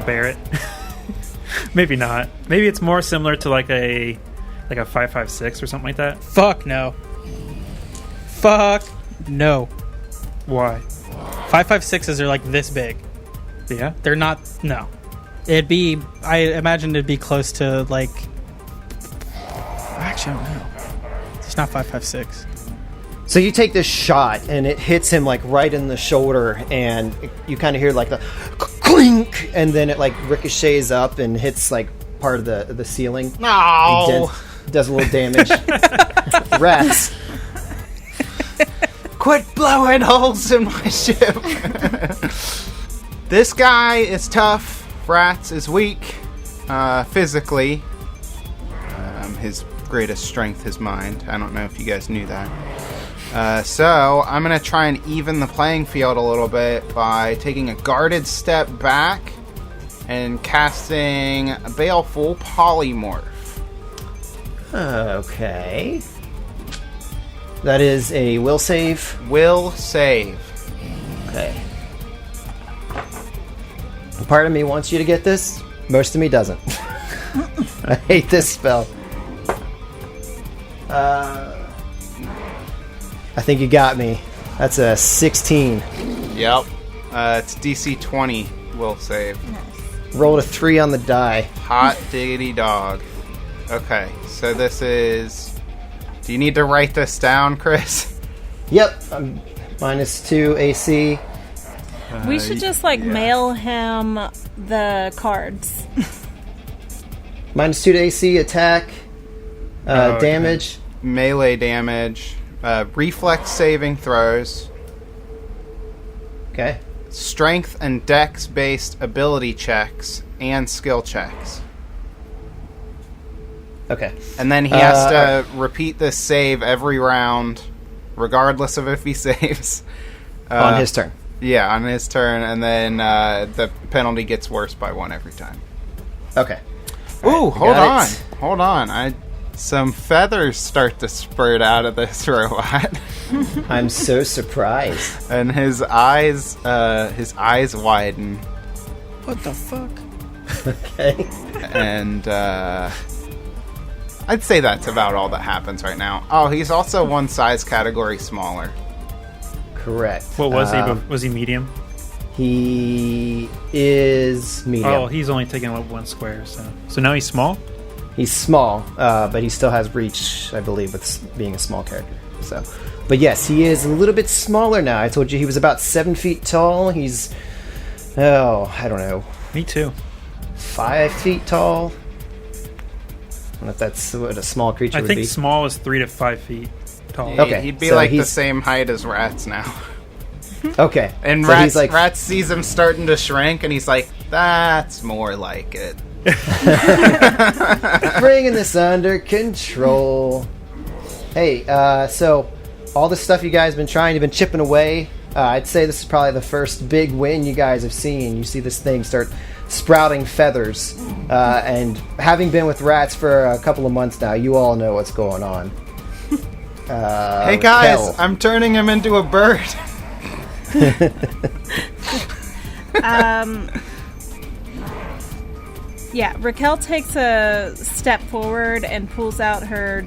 Barrett. Maybe not. Maybe it's more similar to like a 5.56 or something like that. Fuck no. Fuck no. Why? 5.56s are like this big. Yeah, They're not. No. It'd be. I imagine it'd be close to like. Actually, I don't know. It's not 5.56. So you take this shot and it hits him like right in the shoulder, and you kind of hear like the clink, and then it like ricochets up and hits like part of the ceiling. No! Does a little damage. Rats. Quit blowing holes in my ship. This guy is tough. Rats is weak physically. His greatest strength is mind. I don't know if you guys knew that. So I'm going to try and even the playing field a little bit by taking a guarded step back and casting a Baleful Polymorph. Okay. That is a will save. Will save. Okay. Part of me wants you to get this. Most of me doesn't. I hate this spell. I think you got me. That's a 16. Yep. It's DC 20 will save. Rolled a 3 on the die. Hot diggity dog. Okay, so this is... Do you need to write this down, Chris? Yep. -2 AC. We should just mail him the cards. -2 to AC, attack, damage. Melee damage, reflex saving throws, Okay. strength and dex based ability checks, and skill checks. Okay. And then he has to repeat this save every round, regardless of if he saves. On his turn. Yeah, on his turn, and then the penalty gets worse by 1 every time. Okay. Ooh, Got it. hold on. Some feathers start to spurt out of this robot. I'm so surprised. And his eyes widen. What the fuck? Okay. And I'd say that's about all that happens right now. Oh, he's also one size category smaller. Correct. What was he? Was he medium? He is medium. Oh, he's only taking up 1 square, so now he's small? He's small, but he still has reach, I believe, with being a small character. So, but yes, he is a little bit smaller now. I told you he was about 7 feet tall. He's, I don't know, Me too. 5 feet tall. I don't know if that's what a small creature I would think be. small is 3 to 5 feet tall. Okay, He'd be so like the he's- same height as Rats now. Okay. And so he's Rats sees him starting to shrink, and he's like, that's more like it. bringing this under control. Hey, so all the stuff you guys been trying, you've been chipping away. I'd say this is probably the first big win you guys have seen. You see this thing start sprouting feathers, and having been with Rats for a couple of months now, you all know what's going on. Hey guys, Kel. I'm turning him into a bird. Yeah, Raquel takes a step forward and pulls out her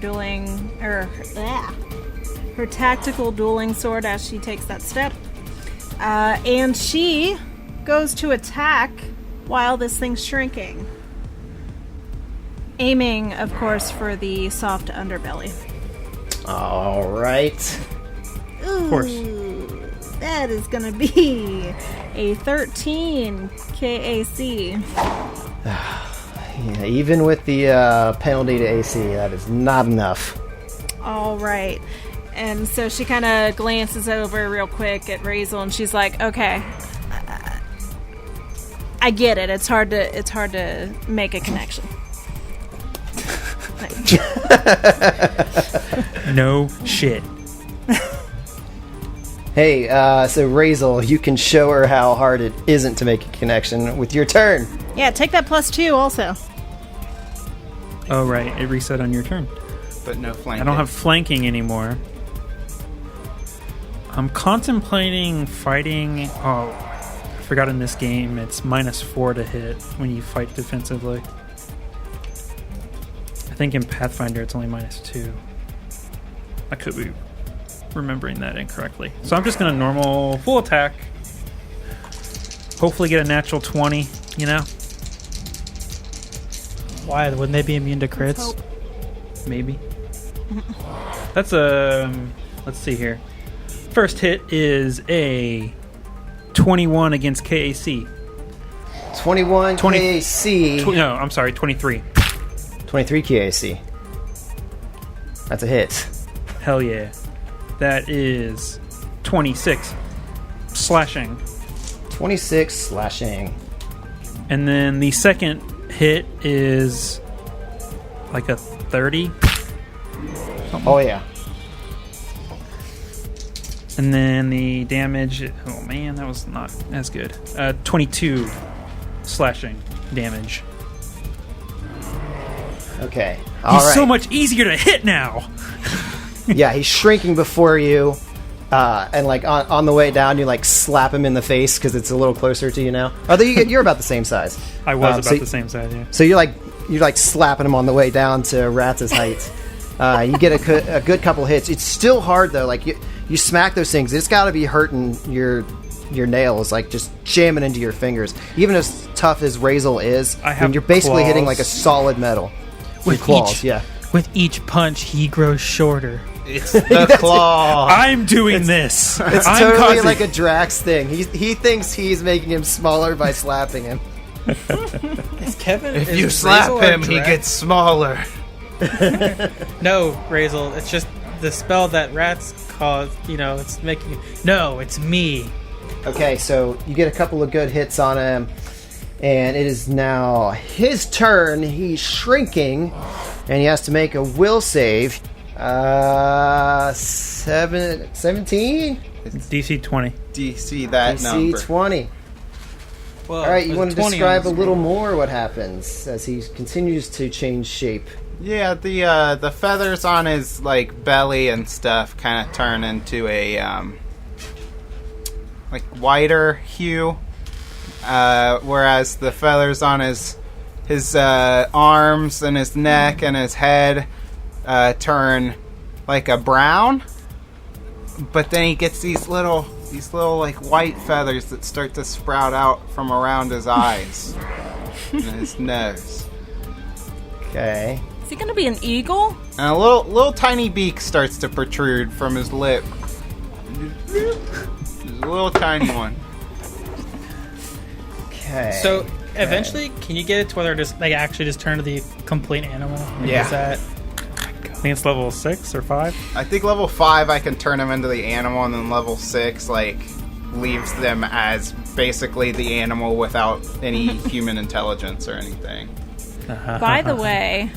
her tactical dueling sword as she takes that step. And she goes to attack while this thing's shrinking. Aiming, of course, for the soft underbelly. All right. Of course. That is going to be a 13 KAC. Yeah, even with the penalty to AC, that is not enough. All right. And so she kind of glances over real quick at Razel, and she's like, "Okay, I get it. It's hard to make a connection." No shit. Hey, so Razel, you can show her how hard it isn't to make a connection with your turn. Yeah, take that +2 also. Oh, right. It reset on your turn. But no flanking. I don't have flanking anymore. I'm contemplating fighting... Oh, I forgot in this game it's -4 to hit when you fight defensively. I think in Pathfinder it's only -2. I could be remembering that incorrectly. So I'm just going to normal full attack. Hopefully get a natural 20, you know? Why? Wouldn't they be immune to crits? Maybe. That's a... let's see here. First hit is a 21 against KAC. 21 KAC. No, I'm sorry, 23. 23 KAC. That's a hit. Hell yeah. That is 26 slashing. 26 slashing. And then the second hit is like a 30. Oh, yeah. And then the damage... Oh, man, that was not as good. 22 slashing damage. Okay. He's so much easier to hit now! Yeah, he's shrinking before you. And, like, on the way down, you, like, slap him in the face because it's a little closer to you now. Although you're about the same size. I was about the same size, yeah. So you're slapping him on the way down to Ratz's height. You get a good couple hits. It's still hard, though. Like, you smack those things, it's got to be hurting your nails, like just jamming into your fingers. Even as tough as Razel is, you're basically claws. hitting like a solid metal. With claws, yeah. With each punch, he grows shorter. It's the claw. I'm doing this. It's I'm totally causing... like a Drax thing. He thinks he's making him smaller by slapping him. Is Kevin? If you slap him, he gets smaller. No, Razel. It's just the spell that rats cause. You know, it's making. No, it's me. Okay, so you get a couple of good hits on him, and it is now his turn. He's shrinking, and he has to make a will save. 17? DC 20. DC that DC number. 20. Well, All right, you want to describe a little more? more what happens as he continues to change shape. Yeah, the feathers on his like belly and stuff kind of turn into a like whiter hue, whereas the feathers on his arms and his neck and his head turn like a brown. But then he gets these little like white feathers that start to sprout out from around his eyes and his nose. Okay. Is he gonna be an eagle? And a little tiny beak starts to protrude from his lip. Just a little tiny one. Okay. So eventually, can you get it to whether it just like actually just turn to the complete animal? Like, Yeah. is that... I think it's level 6 or 5. I think level 5 I can turn him into the animal, and then level 6 like leaves them as basically the animal without any human intelligence or anything. By the way,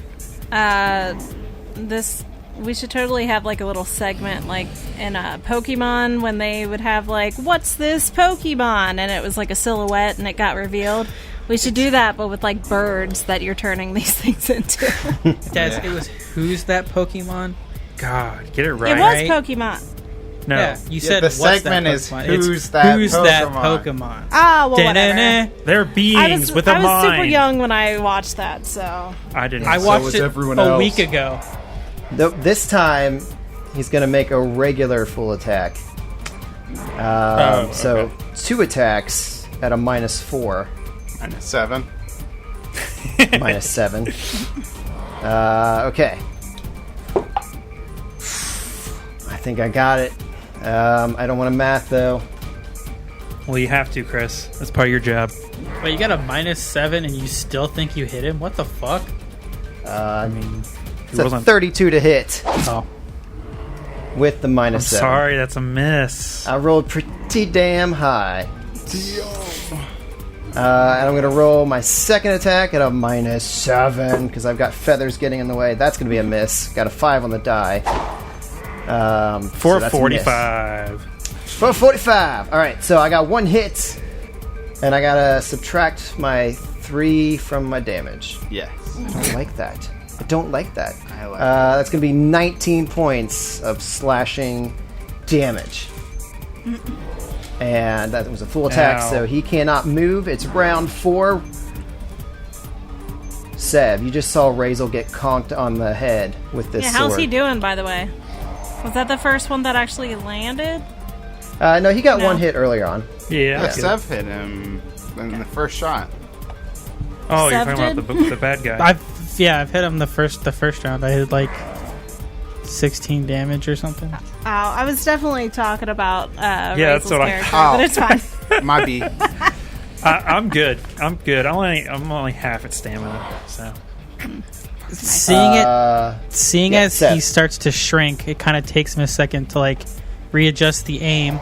we should totally have like a little segment like in a Pokemon when they would have like, what's this Pokemon? And it was like a silhouette and it got revealed. We should do that, but with like birds that you're turning these things into. It was who's that Pokemon? God, get it right. It was Pokemon. No. Yeah, you said the what's that segment is Pokemon? who's It's that who's Pokemon? that Pokemon? Ah, well, whatever. Da-na-na. They're beings with a I was mind. super young when I watched that, so... I didn't. I So watched was it everyone a else. week ago. This time, he's going to make a regular full attack. okay. So 2 attacks at a -4. -7. -7. Okay. I think I got it. I don't want to math, though. Well, you have to, Chris. That's part of your job. Wait, you got a -7 and you still think you hit him? What the fuck? I mean, It's a 32 to hit Oh. with the -7. I'm sorry, that's a miss. I rolled pretty damn high. And I'm going to roll my second attack at a -7 because I've got feathers getting in the way. That's going to be a miss. Got a 5 on the die. So that's a miss. 445. 445. All right, so I got 1 hit, and I got to subtract my 3 from my damage. Yes. I don't like that. I don't like that. I like That's going to be 19 points of slashing damage. And that was a full attack, Ow. so he cannot move. It's round 4. Seb, you just saw Razel get conked on the head with this sword. How's he doing, by the way? Was that the first one that actually landed? No, he got No. one hit earlier on. Yeah. Yeah, Sev hit him in the first shot. Oh, you're Sev talking about the bad guy. I've hit him the first round. I hit like 16 damage or something. Oh, I was definitely talking about that's Razel's what I character, thought. but it's fine. Might be. I'm good. I'm only half at stamina. So Seeing yeah, as Seth. he starts to shrink, it kind of takes him a second to like readjust the aim.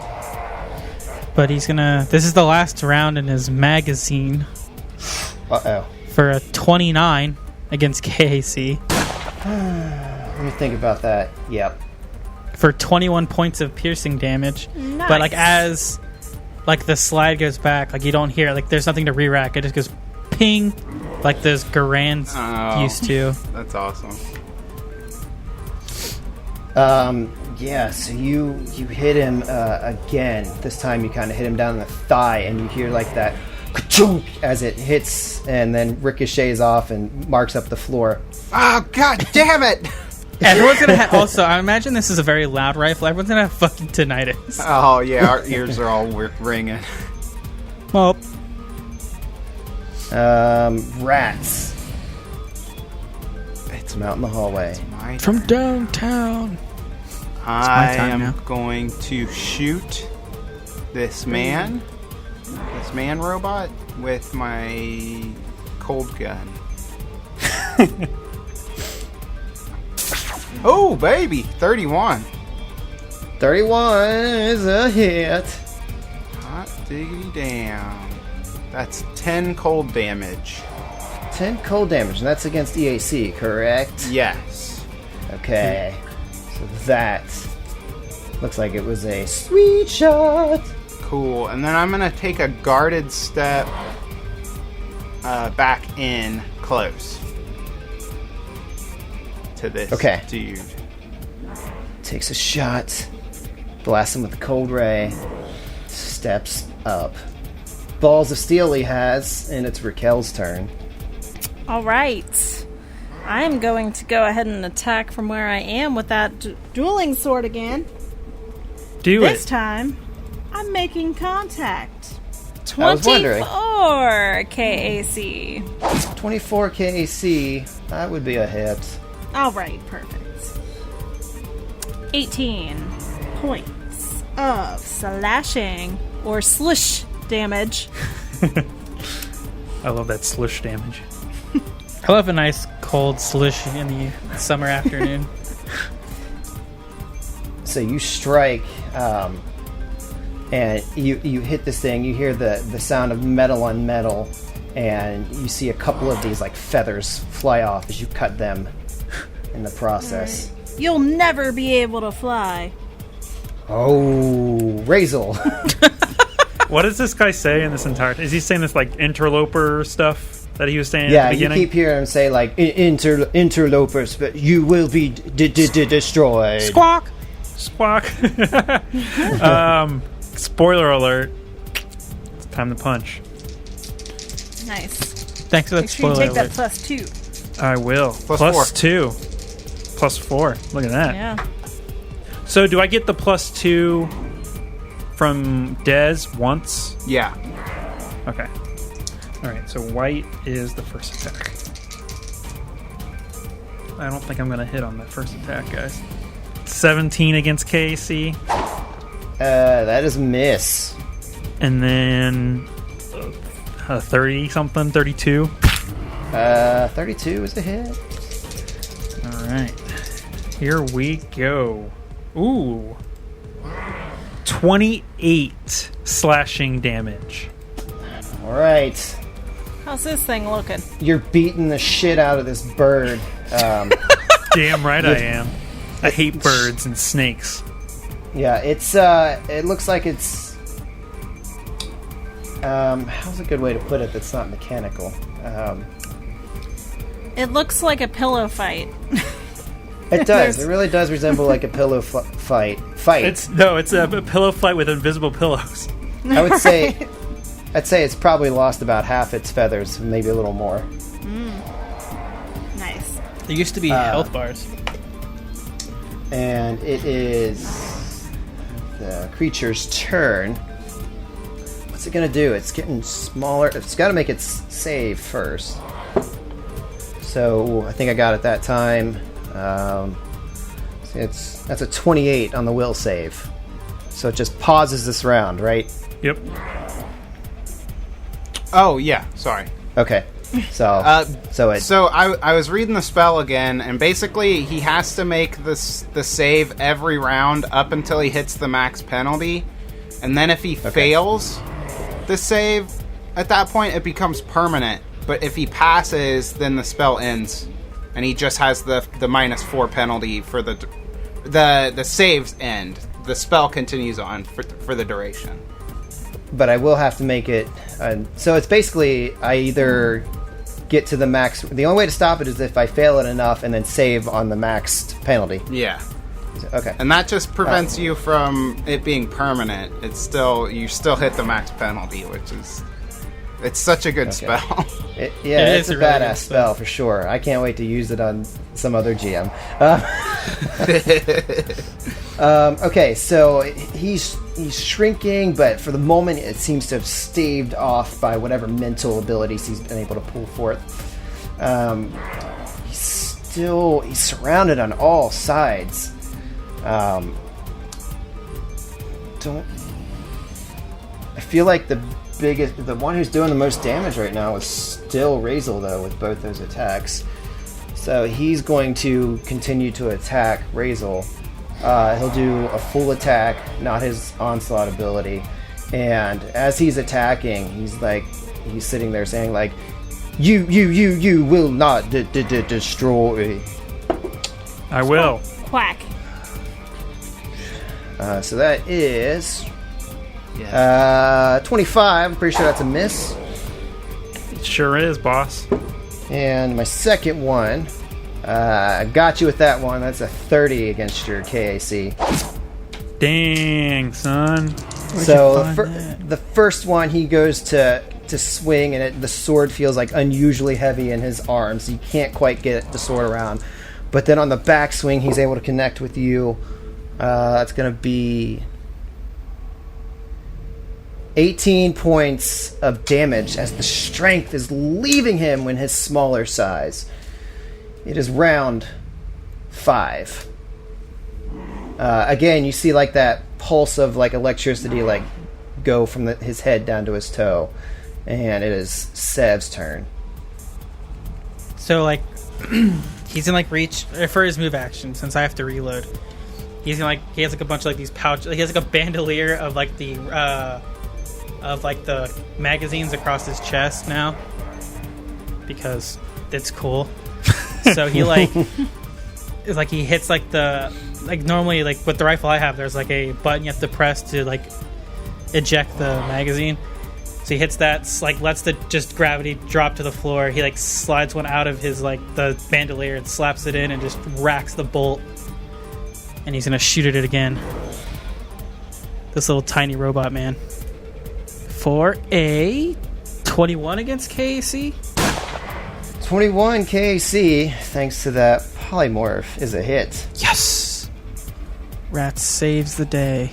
But he's gonna. This is the last round in his magazine Uh-oh. for a 29 against KAC Let me think about that. Yep. for 21 points of piercing damage. But like as like the slide goes back, like you don't hear it. Like there's nothing to re-rack. It just goes ping, like those Garands used to. That's awesome. Yeah, so you hit him again. This time you kind of hit him down in the thigh, and you hear like that ka-chunk as it hits and then ricochets off and marks up the floor. Oh, god damn it! Everyone's gonna have. Also, I imagine this is a very loud rifle. Everyone's gonna have fucking tinnitus. Oh, yeah, our ears are all ringing. Well, Rats. It's out in the hallway. My from turn. downtown. I time am now. going to shoot this man robot, with my cold gun. Oh, baby! 31. 31 is a hit. Hot diggity damn. That's 10 cold damage. 10 cold damage, and that's against EAC, correct? Yes. Okay. So that looks like it was a sweet shot. Cool. And then I'm going to take a guarded step back in close to this dude. Takes a shot. Blasts him with the cold ray. Steps up. Balls of steel he has, and it's Raquel's turn. All right. I'm going to go ahead and attack from where I am with that dueling sword again. This time, I'm making contact. I was wondering. 24 KAC. 24 KAC. That would be a hit. All right, perfect. 18 points of slashing or slish damage. I love that slush damage. I love a nice cold slush in the summer afternoon. So you strike, and you hit this thing. You hear the sound of metal on metal, and you see a couple of these like feathers fly off as you cut them in the process. You'll never be able to fly. Oh, Razel. What does this guy say in this entire? Is he saying this like interloper stuff that he was saying Yeah, at the you beginning? keep hearing him say like interlopers, but you will be destroyed. Squawk! Squawk. Spoiler alert. It's time to punch. Nice. Thanks for that Make sure you spoiler take that alert. +2. I will. Plus Plus 4. 2. Plus 4. Look at that. Yeah. So do I get the +2 from Dez once? Yeah. Okay. Alright, so white is the first attack. I don't think I'm going to hit on that first attack, guys. 17 against KC. That is a miss. And then 30-something, 32. 32 is a hit. Alright. Here we go. Ooh. 28 slashing damage. All right. How's this thing looking? You're beating the shit out of this bird. Damn right I am. I hate birds and snakes. Yeah, it's it looks like it's how's a good way to put it that's not mechanical? It looks like a pillow fight. It does. It really does resemble like a pillow fight. It's a pillow fight with invisible pillows. I would say, I'd say it's probably lost about half its feathers, maybe a little more. Nice. There used to be health bars. And it is the creature's turn. What's it gonna do? It's getting smaller. It's got to make its save first. So I think I got it that time. That's a 28 on the will save. So it just pauses this round, right? Yep. Oh, yeah. Sorry. Okay. So I was reading the spell again, and basically he has to make the save every round up until he hits the max penalty, and then if he fails the save, at that point it becomes permanent. But if he passes, then the spell ends, and he just has the -4 penalty for the saves end. The spell continues on for the duration. But I will have to make it. So it's basically I either get to the max. The only way to stop it is if I fail it enough and then save on the maxed penalty. Yeah. Okay. And that just prevents you from it being permanent. You still hit the max penalty, which is it's such a good spell. It's a badass spell for sure. I can't wait to use it on some other GM. Okay, so he's shrinking, but for the moment it seems to have staved off by whatever mental abilities he's been able to pull forth. He's surrounded on all sides. I feel like the one who's doing the most damage right now is still Razel, though, with both those attacks. So he's going to continue to attack Razel. He'll do a full attack, not his onslaught ability. And as he's attacking, he's sitting there saying like, "You will not destroy." I will. Quack. So that is 25. I'm pretty sure that's a miss. It sure is, boss. And my second one, I got you with that one. That's a 30 against your KAC. Dang, son. So the first one, he goes to swing, and the sword feels like unusually heavy in his arms. He can't quite get the sword around. But then on the backswing, he's able to connect with you. That's going to be 18 points of damage as the strength is leaving him in his smaller size. It is round 5. Again, you see like that pulse of like electricity like go from his head down to his toe, and it is Sev's turn. So like he's in like reach for his move action since I have to reload. He's in like he has like a bunch of like these pouch. He has like a bandolier of like the magazines across his chest now because it's cool. So he like is like he hits like the like normally like with the rifle I have there's like a button you have to press to like eject the magazine. So he hits that, like lets the just gravity drop to the floor. He like slides one out of his like the bandolier and slaps it in and just racks the bolt. And he's gonna shoot at it again. This little tiny robot man. For a 21 against KAC. 21 KAC, thanks to that polymorph, is a hit. Yes! Rat saves the day.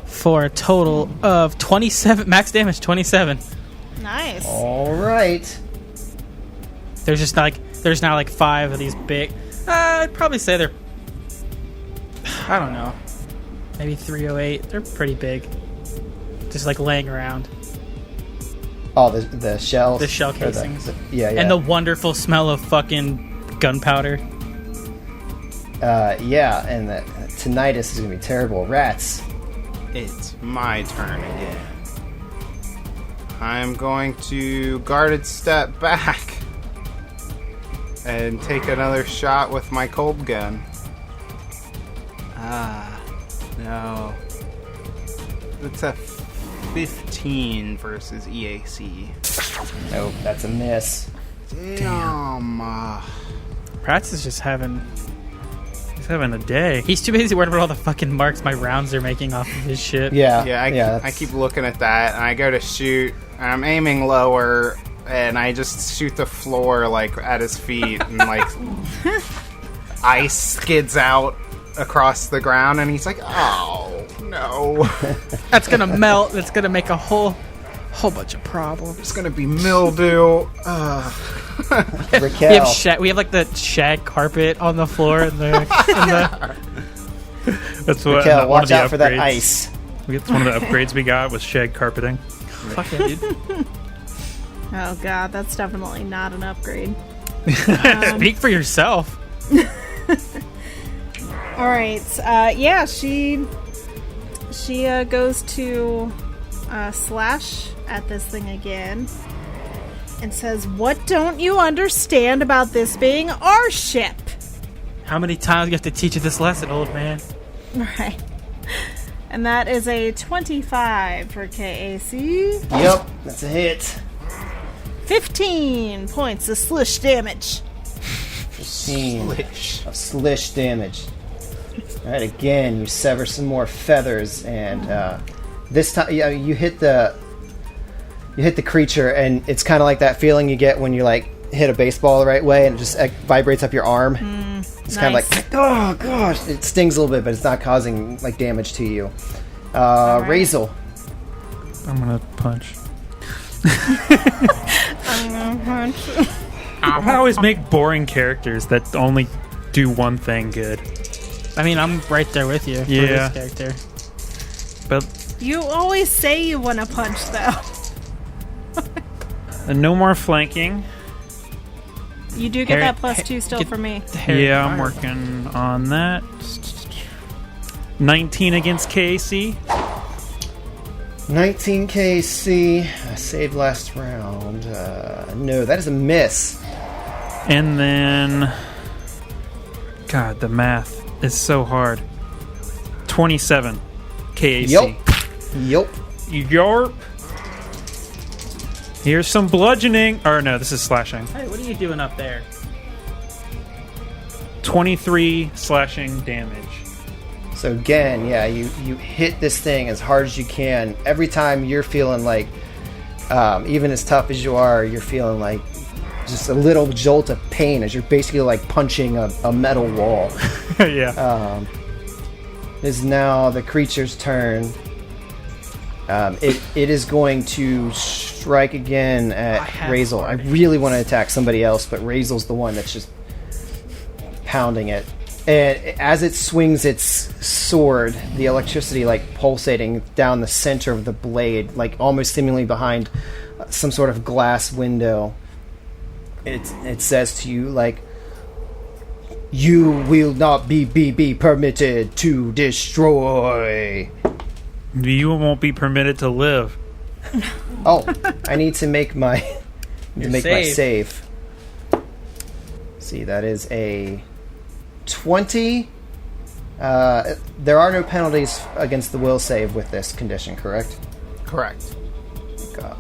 For a total of 27, max damage, 27. Nice. All right. There's now like 5 of these big. I'd probably say they're, I don't know, maybe 308. They're pretty big. Just like laying around. Oh, the shells? The shell casings. Yeah. And the wonderful smell of fucking gunpowder. Yeah, and the tinnitus is going to be terrible. Rats. It's my turn again. I'm going to guarded step back and take another shot with my cold gun. No. It's a 15 versus EAC. Nope, that's a miss. Damn. Prats is just having... He's having a day. He's too busy worried about all the fucking marks my rounds are making off of his shit. Yeah, I keep looking at that, and I go to shoot, and I'm aiming lower, and I just shoot the floor, like, at his feet, and, like, ice skids out across the ground, and he's like, oh, no. That's gonna melt. That's gonna make a whole bunch of problems. It's gonna be mildew. Raquel. We have like the shag carpet on the floor in the That's what. Raquel, one watch of the out for that upgrades. ice. That's one of the upgrades we got was shag carpeting. Fuck yeah, dude. Oh god, that's definitely not an upgrade. Speak for yourself. All right. Yeah, she goes to slash at this thing again and says, "What don't you understand about this being our ship?" How many times do you have to teach you this lesson, old man? Right. And that is a 25 for KAC. Yep, that's a hit. 15 points of slish damage. 15 of slish damage. Alright, again, you sever some more feathers, and this time you hit the creature, and it's kind of like that feeling you get when you like hit a baseball the right way, and it just vibrates up your arm. It's kind of like, oh gosh, it stings a little bit, but it's not causing like damage to you. Razel. I'm gonna punch. I always make boring characters that only do one thing good. I mean, I'm right there with you. Yeah. For this character. But You always say you want to punch, though. no more flanking. You do get Harry- that +2 still get- for me. Yeah, I'm working on that. 19 against KAC. 19 KC. I saved last round. No, that is a miss. And then... God, the math is so hard. 27 KAC. Yup. Yarp. Here's some bludgeoning. Or no, this is slashing. Hey, what are you doing up there? 23 slashing damage. So again, yeah, you hit this thing as hard as you can. Every time you're feeling like, even as tough as you are, you're feeling like just a little jolt of pain as you're basically like punching a metal wall. Yeah. It is now the creature's turn. It is going to strike again at Razel. I really want to attack somebody else, but Razel's the one that's just pounding it. And as it swings its sword, the electricity like pulsating down the center of the blade, like almost seemingly behind some sort of glass window. It says to you like, "You will not be permitted to destroy." You won't be permitted to live. Oh, I need to make my my save. See, that is a 20. There are no penalties against the will save with this condition, correct? Correct. God,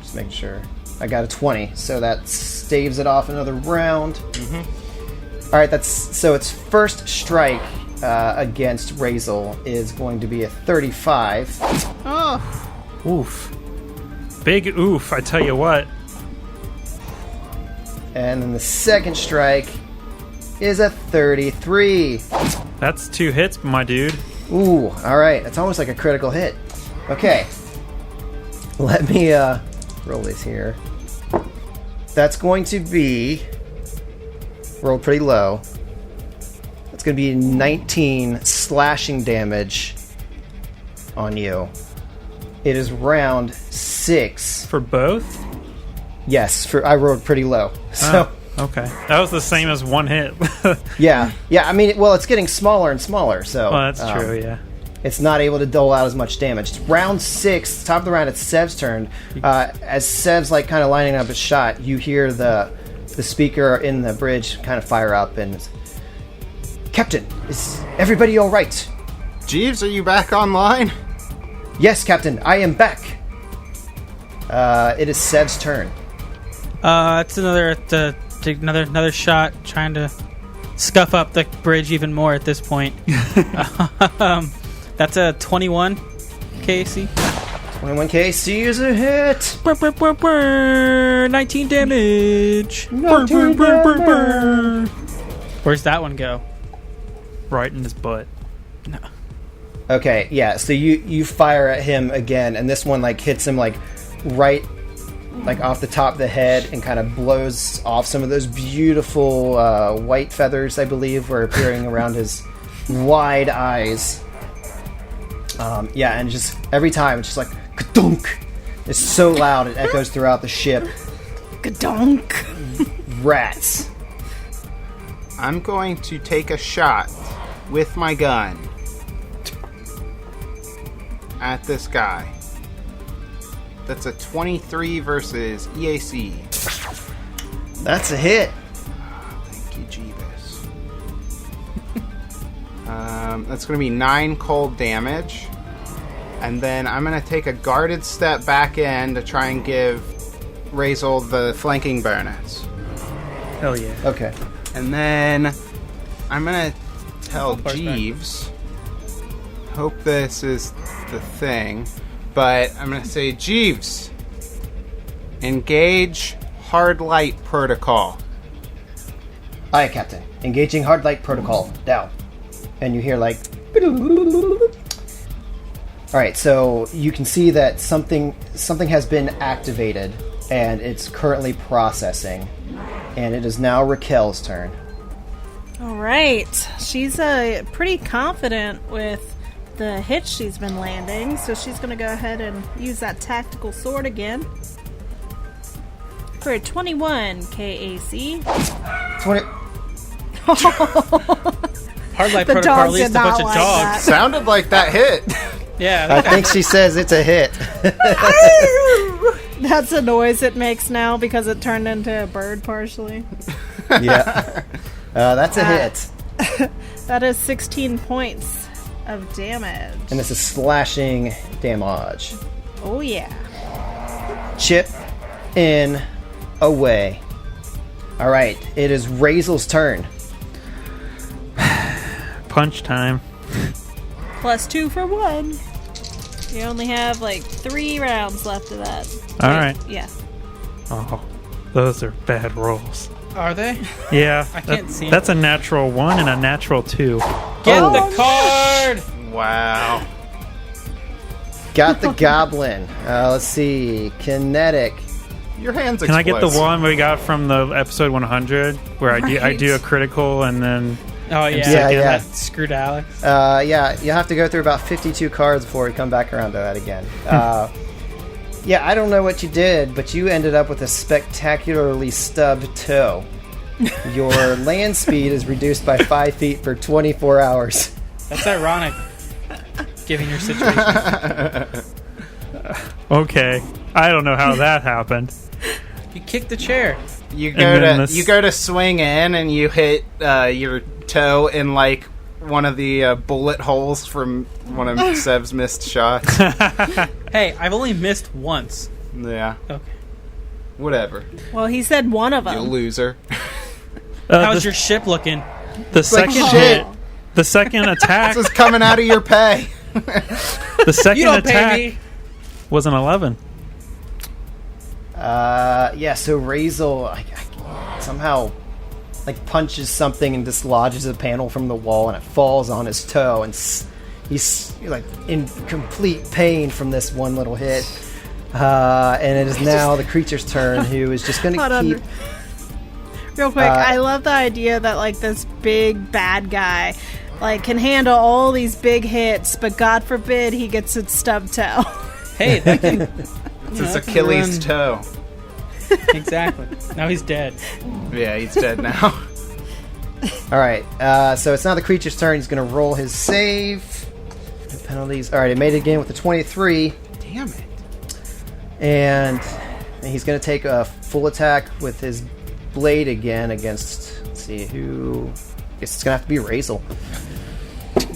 just making sure. I got a 20, so that staves it off another round. Mm-hmm. All right, so its first strike against Razel is going to be a 35. Oh, Oof. Big oof, I tell you what. And then the second strike is a 33. That's 2 hits, my dude. Ooh, all right. It's almost like a critical hit. Okay. Let me roll this here. That's going to be... rolled pretty low. That's going to be 19 slashing damage on you. It is round 6. For both? Yes, I rolled pretty low. So... Okay. That was the same as 1 hit. Yeah. I mean, it's getting smaller and smaller, so... Well, that's true, yeah. It's not able to dole out as much damage. It's round 6, top of the round, it's Sev's turn. As Sev's like kind of lining up his shot, you hear the speaker in the bridge kind of fire up and... "Captain, is everybody all right?" Jeeves, are you back online? "Yes, Captain, I am back." It is Sev's turn. It's another shot, trying to scuff up the bridge even more at this point. That's a 21 KC. 21 KC is a hit. 19 damage. 19 damage. Where's that one go? Right in his butt. No. Okay, yeah. So you fire at him again, and this one like hits him like right like off the top of the head and kind of blows off some of those beautiful white feathers, I believe, were appearing around his wide eyes. Yeah, and just every time it's just like ka-dunk. It's so loud it echoes throughout the ship. Gadonk. Rats. I'm going to take a shot with my gun at this guy. That's a 23 versus EAC. That's a hit. Thank you, Jeebus. That's going to be 9 cold damage. And then I'm going to take a guarded step back in to try and give Razel the flanking bonus. Hell yeah. Okay. And then I'm going to tell Jeeves, hope this is the thing, but I'm going to say, Jeeves, engage hard light protocol. Aye, Captain. Engaging hard light protocol. Down. And you hear like... Alright, so you can see that something has been activated, and it's currently processing. And it is now Raquel's turn. All right. She's pretty confident with the hits she's been landing, so she's going to go ahead and use that tactical sword again. For a 21 KAC. 20... Hard light The protocol dog released did a not bunch of like dogs. that. Sounded like that hit. Yeah. I think she says it's a hit. That's the noise it makes now because it turned into a bird partially. Yeah. That's a hit. That is 16 points of damage. And this is slashing damage. Oh, yeah. Chip in away. Alright, it is Razel's turn. Punch time. +2 for 1. You only have like 3 rounds left of that. All Wait, right. Yeah. Oh, those are bad rolls. Are they? Yeah. I can't see 'em. That's a natural 1 and a natural 2. Get the card! Wow. Got the goblin. Let's see. Kinetic. Your hands Can I get the explosive. one we got from the episode 100 where I do a critical and then Oh, yeah. Yeah. That screwed Alex. Yeah, you have to go through about 52 cards before we come back around to that again. Yeah, I don't know what you did, but you ended up with a spectacularly stubbed toe. Your land speed is reduced by 5 feet for 24 hours. That's ironic, given your situation. okay. I don't know how that happened. You kicked the chair. You And then go to swing in and you hit your toe in like one of the bullet holes from one of Sev's missed shots. Hey, I've only missed once. Yeah. Okay. Whatever. Well, he said one of You them. loser. How's The, your ship looking? the second shit. hit, the second attack, This is coming out of your pay. the second You don't attack pay me. was an 11. Yeah, so Razel somehow like punches something and dislodges a panel from the wall, and it falls on his toe, and he's like in complete pain from this one little hit. And it is now the creature's turn, who is just going Hold to on. keep. Real quick, I love the idea that like this big bad guy like can handle all these big hits, but God forbid he gets a stubbed toe. Hey, that can... It's his Achilles toe. Exactly. Now he's dead. Yeah, he's dead now. All right, so it's now the creature's turn. He's going to roll his save. No penalties. All right, it made it again with a 23. Damn it. And he's going to take a full attack with his blade again against, let's see, who... I guess it's going to have to be Razel.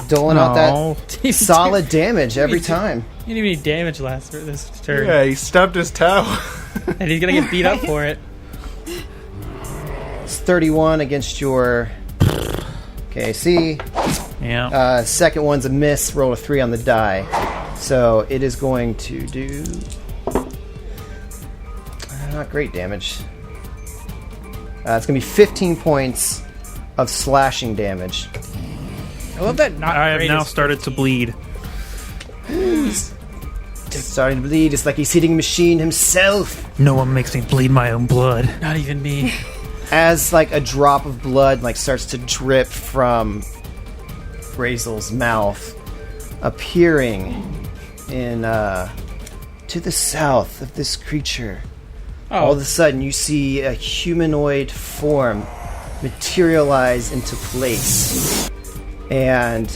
Doling out that solid damage every time. You didn't even need damage last this turn. Yeah, he stubbed his toe. And he's going to get beat up for it. It's 31 against your KC. Yeah. Second one's a miss. Roll a 3 on the die. So it is going to do not great damage. It's going to be 15 points of slashing damage. I love that. Not I have great now is- started to bleed. Starting to bleed. It's like he's hitting a machine himself. No one makes me bleed my own blood. Not even me. As like a drop of blood like starts to drip from Razel's mouth, appearing in to the south of this creature. All of a sudden, you see a humanoid form materialize into place, and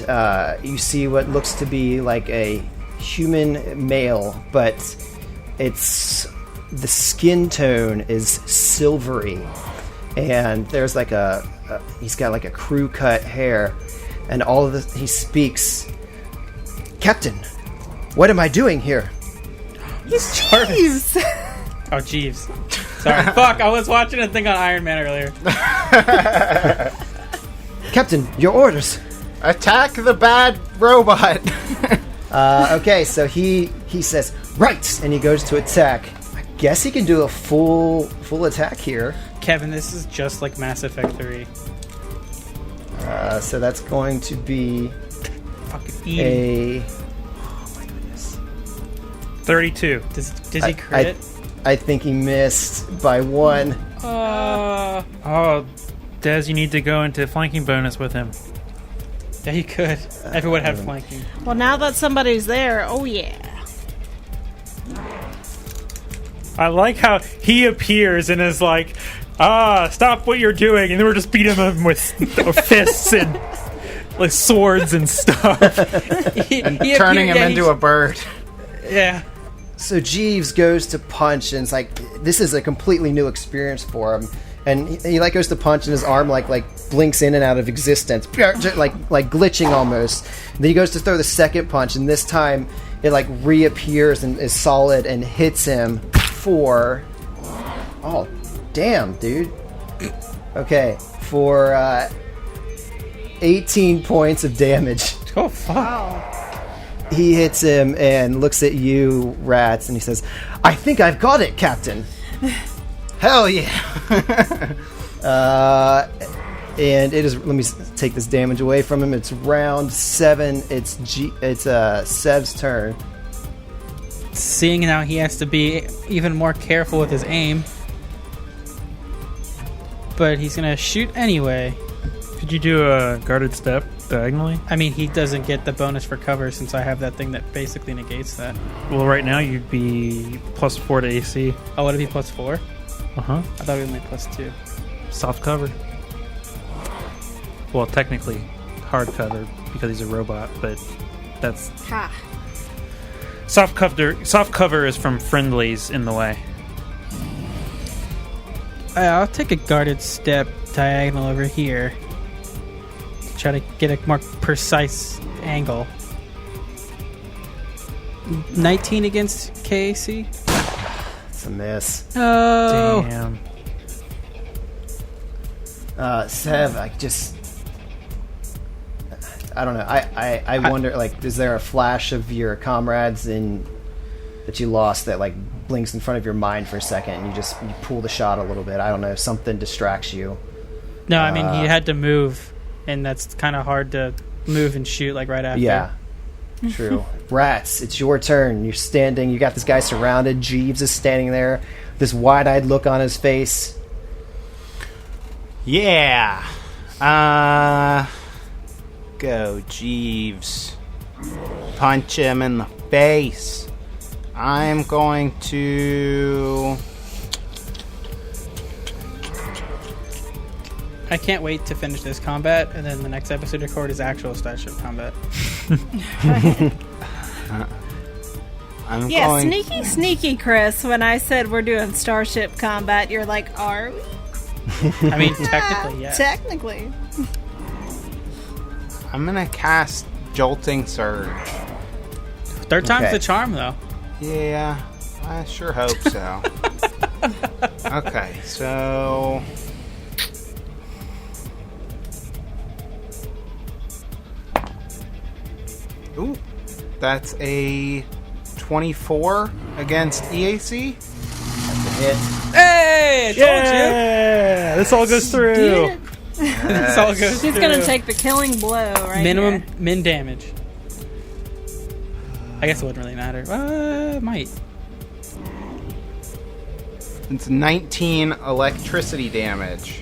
you see what looks to be like a human male, but it's the skin tone is silvery, and there's like he's got like a crew cut hair, and all of this he speaks. Captain, what am I doing here? He's Jarvis. Oh, Jeeves. Sorry. Fuck, I was watching a thing on Iron Man earlier. Captain, your orders. Attack the bad robot. Okay, so he says, right, and he goes to attack. I guess he can do a full attack here. Kevin, this is just like Mass Effect 3. So that's going to be Fucking eating. oh my goodness. 32. Does he crit? I think he missed by 1. Oh, Des, you need to go into flanking bonus with him. Yeah, you could. Everyone had flanking. Well, now that somebody's there, oh yeah. I like how he appears and is like, stop what you're doing, and then we're just beating him with fists and like swords and stuff. Turning him into a bird. Yeah. So Jeeves goes to punch, and it's like this is a completely new experience for him. And he like goes to punch, and his arm like blinks in and out of existence, like glitching almost. And then he goes to throw the second punch, and this time it like reappears and is solid and hits him for. Oh, damn, dude. Okay, for 18 points of damage. Oh, fuck. Wow. He hits him and looks at you, Rats, and he says, I think I've got it, Captain. Hell yeah. And it is, let me take this damage away from him. It's round 7. It's Sev's turn. Seeing now he has to be even more careful with his aim. But he's going to shoot anyway. Could you do a guarded step diagonally? I mean, he doesn't get the bonus for cover since I have that thing that basically negates that. Well, right now you'd be +4 to AC. Oh, would it be +4? Uh-huh. I thought it was only +2. Soft cover. Well, technically hard cover because he's a robot, but that's Ha. soft cover. Soft cover is from friendlies in the way. I'll take a guarded step diagonal over here. Try to get a more precise angle. 19 against KAC. It's a miss. Oh. Damn. Sev, I don't know. I wonder, like, is there a flash of your comrades that you lost that, like, blinks in front of your mind for a second and you pull the shot a little bit? I don't know. Something distracts you. No, I mean, he had to move, and that's kind of hard to move and shoot, like, right after. Yeah. True. Rats, it's your turn. You're standing. You got this guy surrounded. Jeeves is standing there. This wide-eyed look on his face. Yeah. Go, Jeeves. Punch him in the face. I'm going to... I can't wait to finish this combat, and then the next episode record is actual Starship combat. I'm Yeah, going... sneaky, Chris. When I said we're doing Starship combat, you're like, are we? I mean, technically, yes. Technically. I'm gonna cast Jolting Surge. Third time's Okay. the charm, though. Yeah, I sure hope so. Okay, so... Ooh, that's a 24 against EAC. That's a hit. Hey, I told Yeah! This all goes through. you. This all goes She's through. gonna take the killing blow right Minimum here. min damage. I guess it wouldn't really matter. Might. It's 19 electricity damage.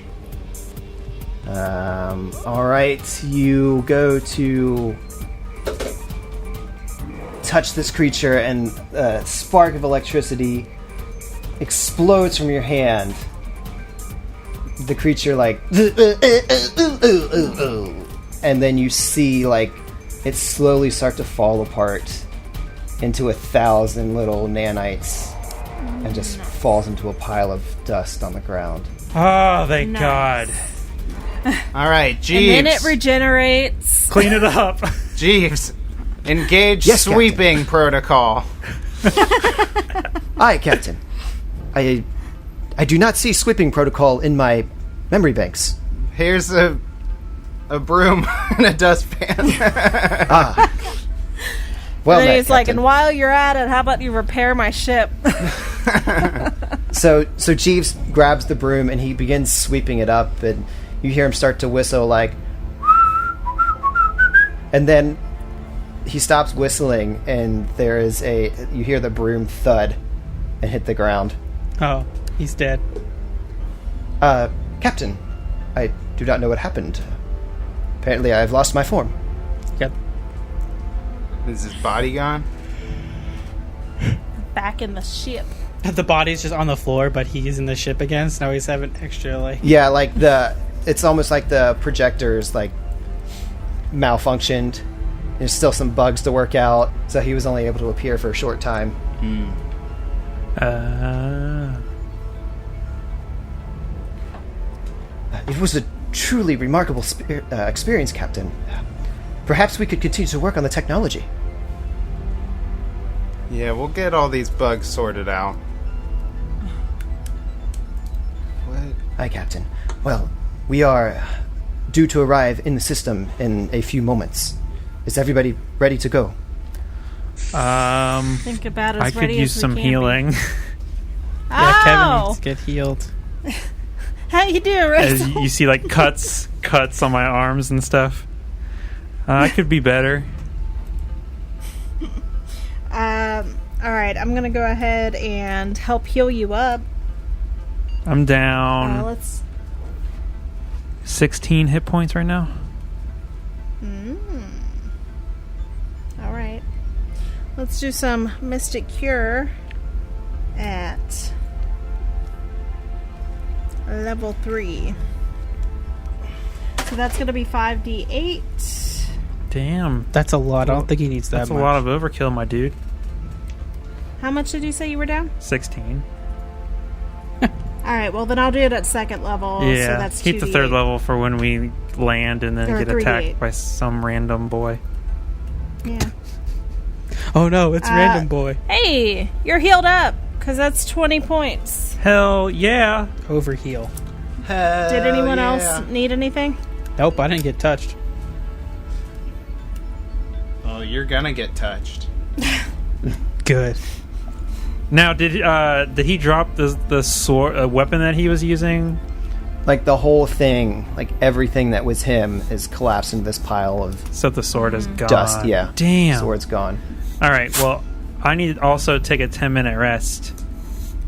All right, you go to touch this creature, and a spark of electricity explodes from your hand. The creature, like, and then you see, like, it slowly start to fall apart into 1,000 little nanites and just falls into a pile of dust on the ground. Oh, thank Nice. God. All right, Jeeves. And then it regenerates. Clean it up. Jeeves, engage Yes, sweeping protocol. Aye, Captain. I do not see sweeping protocol in my memory banks. Here's a broom and a dustpan. Ah. Well, And met, he's like, Captain. and while you're at it, how about you repair my ship? So Jeeves grabs the broom and he begins sweeping it up, and you hear him start to whistle like, and then he stops whistling, and you hear the broom thud and hit the ground. Oh, he's dead. Captain, I do not know what happened. Apparently, I've lost my form. Yep. Is his body gone? Back in the ship. The body's just on the floor, but he's in the ship again, so now he's having extra, like... Yeah, like it's almost like the projectors like malfunctioned. There's still some bugs to work out, so he was only able to appear for a short time. It was a truly remarkable experience, Captain. Perhaps we could continue to work on the technology. Yeah, we'll get all these bugs sorted out. What? Aye, Captain. Well, we are due to arrive in the system in a few moments. Is everybody ready to go? Think about as I could ready use as we some can healing. Be. Yeah, Kevin Oh! needs to get healed. How you doing, As Rachel? you see, like, cuts on my arms and stuff. I could be better. Alright, I'm gonna go ahead and help heal you up. I'm down Let's... 16 hit points right now. Alright. Let's do some Mystic Cure at level 3. So that's going to be 5d8. Damn. That's a lot. I don't think he needs that That's a much. lot of overkill, my dude. How much did you say you were down? 16. Alright, well then I'll do it at second level. Yeah. So that's Keep the 2d8. third level for when we land and then Or get 3d8. attacked by some random boy. Yeah. Oh no, it's Random Boy. Hey, you're healed up, because that's 20 points. Hell yeah. Overheal. Did anyone else need anything? Nope, I didn't get touched. Oh, you're gonna get touched. Good. Now, did he drop the sword weapon that he was using? Like the whole thing, like everything that was him is collapsed into this pile of So the sword is gone. dust. Yeah. Damn. Sword's gone. All right. Well, I need to also take a 10-minute rest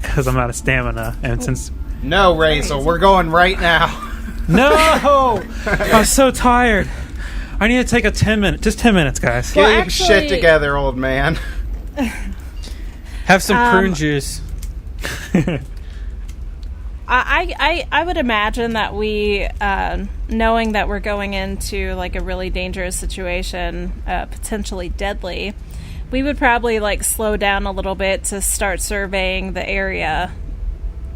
because I'm out of stamina, and since No, Razel, we're going right now. no, I'm so tired. I need to take a 10 minutes, guys. Get Well, your actually- shit together, old man. Have some prune juice. I would imagine that we, knowing that we're going into like a really dangerous situation, potentially deadly, we would probably like slow down a little bit to start surveying the area.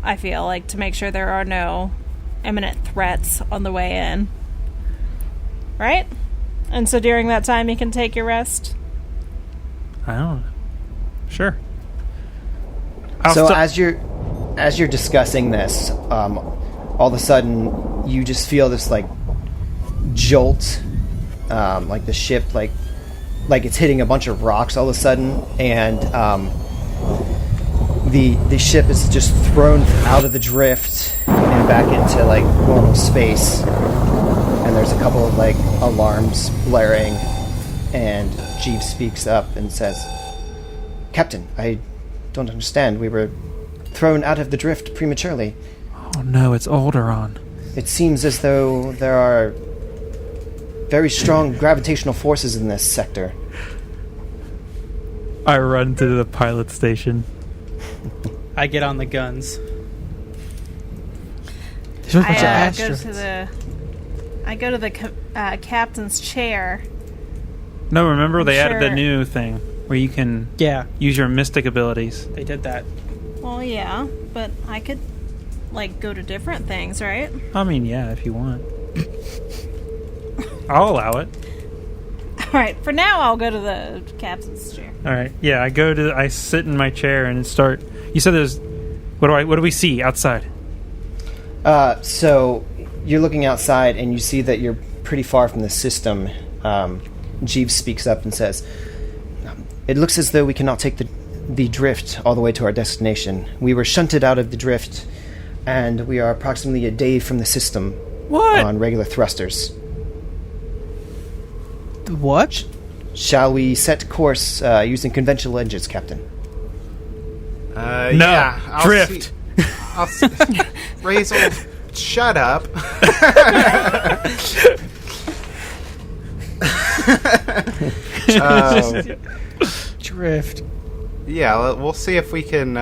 I feel like to make sure there are no imminent threats on the way in. Right? And so during that time you can take your rest. I don't know. Sure. So as you're discussing this, all of a sudden you just feel this like jolt, like the ship like like it's hitting a bunch of rocks all of a sudden, and the ship is just thrown out of the drift and back into like normal space. And there's a couple of like alarms blaring, and Jeeves speaks up and says, "Captain, I don't understand. We were thrown out of the drift prematurely." Oh no, it's Alderaan. It seems as though there are very strong gravitational forces in this sector. I run to the pilot station. I get on the guns. There's a bunch of asteroids. I go to the captain's chair. No, remember they added the new thing where you can use your mystic abilities. They did that. Well, yeah, but I could like go to different things, right? I mean, yeah, if you want. I'll allow it. All right, for now I'll go to the captain's chair. All right, yeah, I sit in my chair and start. You said there's. What do we see outside? So you're looking outside and you see that you're pretty far from the system. Jeeves speaks up and says, "It looks as though we cannot take the drift all the way to our destination. We were shunted out of the drift, and we are approximately a day from the system on regular thrusters." What? Shall we set course using conventional engines, Captain? No, yeah, drift. Razel, shut up. Drift. Yeah, we'll see if we can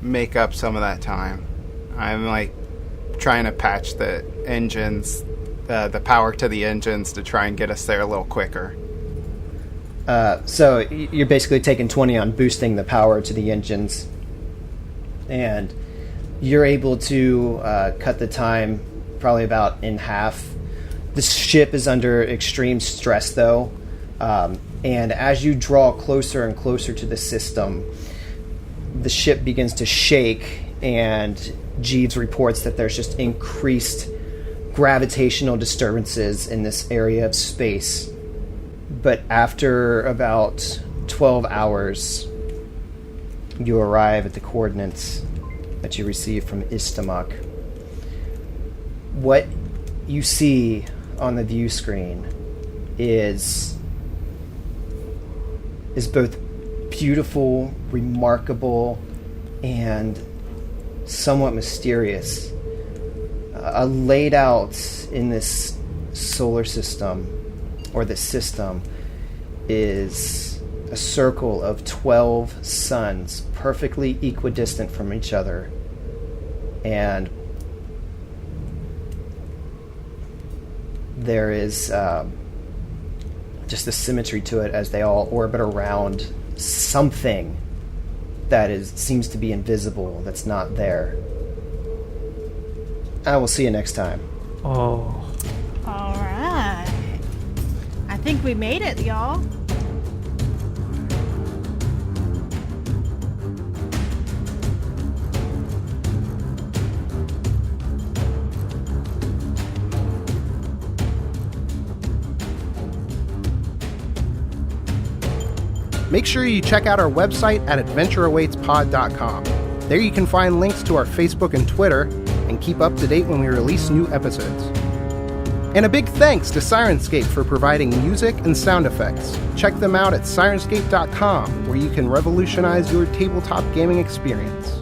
make up some of that time. I'm like trying to patch the engines, the power to the engines to try and get us there a little quicker. So you're basically taking 20 on boosting the power to the engines, and you're able to cut the time probably about in half. The ship is under extreme stress, though, and as you draw closer and closer to the system, the ship begins to shake, and Jeeves reports that there's just increased gravitational disturbances in this area of space. But after about 12 hours, you arrive at the coordinates that you received from Istamok. What you see on the view screen is both beautiful, remarkable, and somewhat mysterious. Laid out in this solar system, or this system, is a circle of 12 suns, perfectly equidistant from each other. And there is just a symmetry to it as they all orbit around something that seems to be invisible, that's not there. I will see you next time. Oh. All right. I think we made it, y'all. Make sure you check out our website at adventureawaitspod.com. There you can find links to our Facebook and Twitter, and keep up to date when we release new episodes. And a big thanks to Sirenscape for providing music and sound effects. Check them out at sirenscape.com, where you can revolutionize your tabletop gaming experience.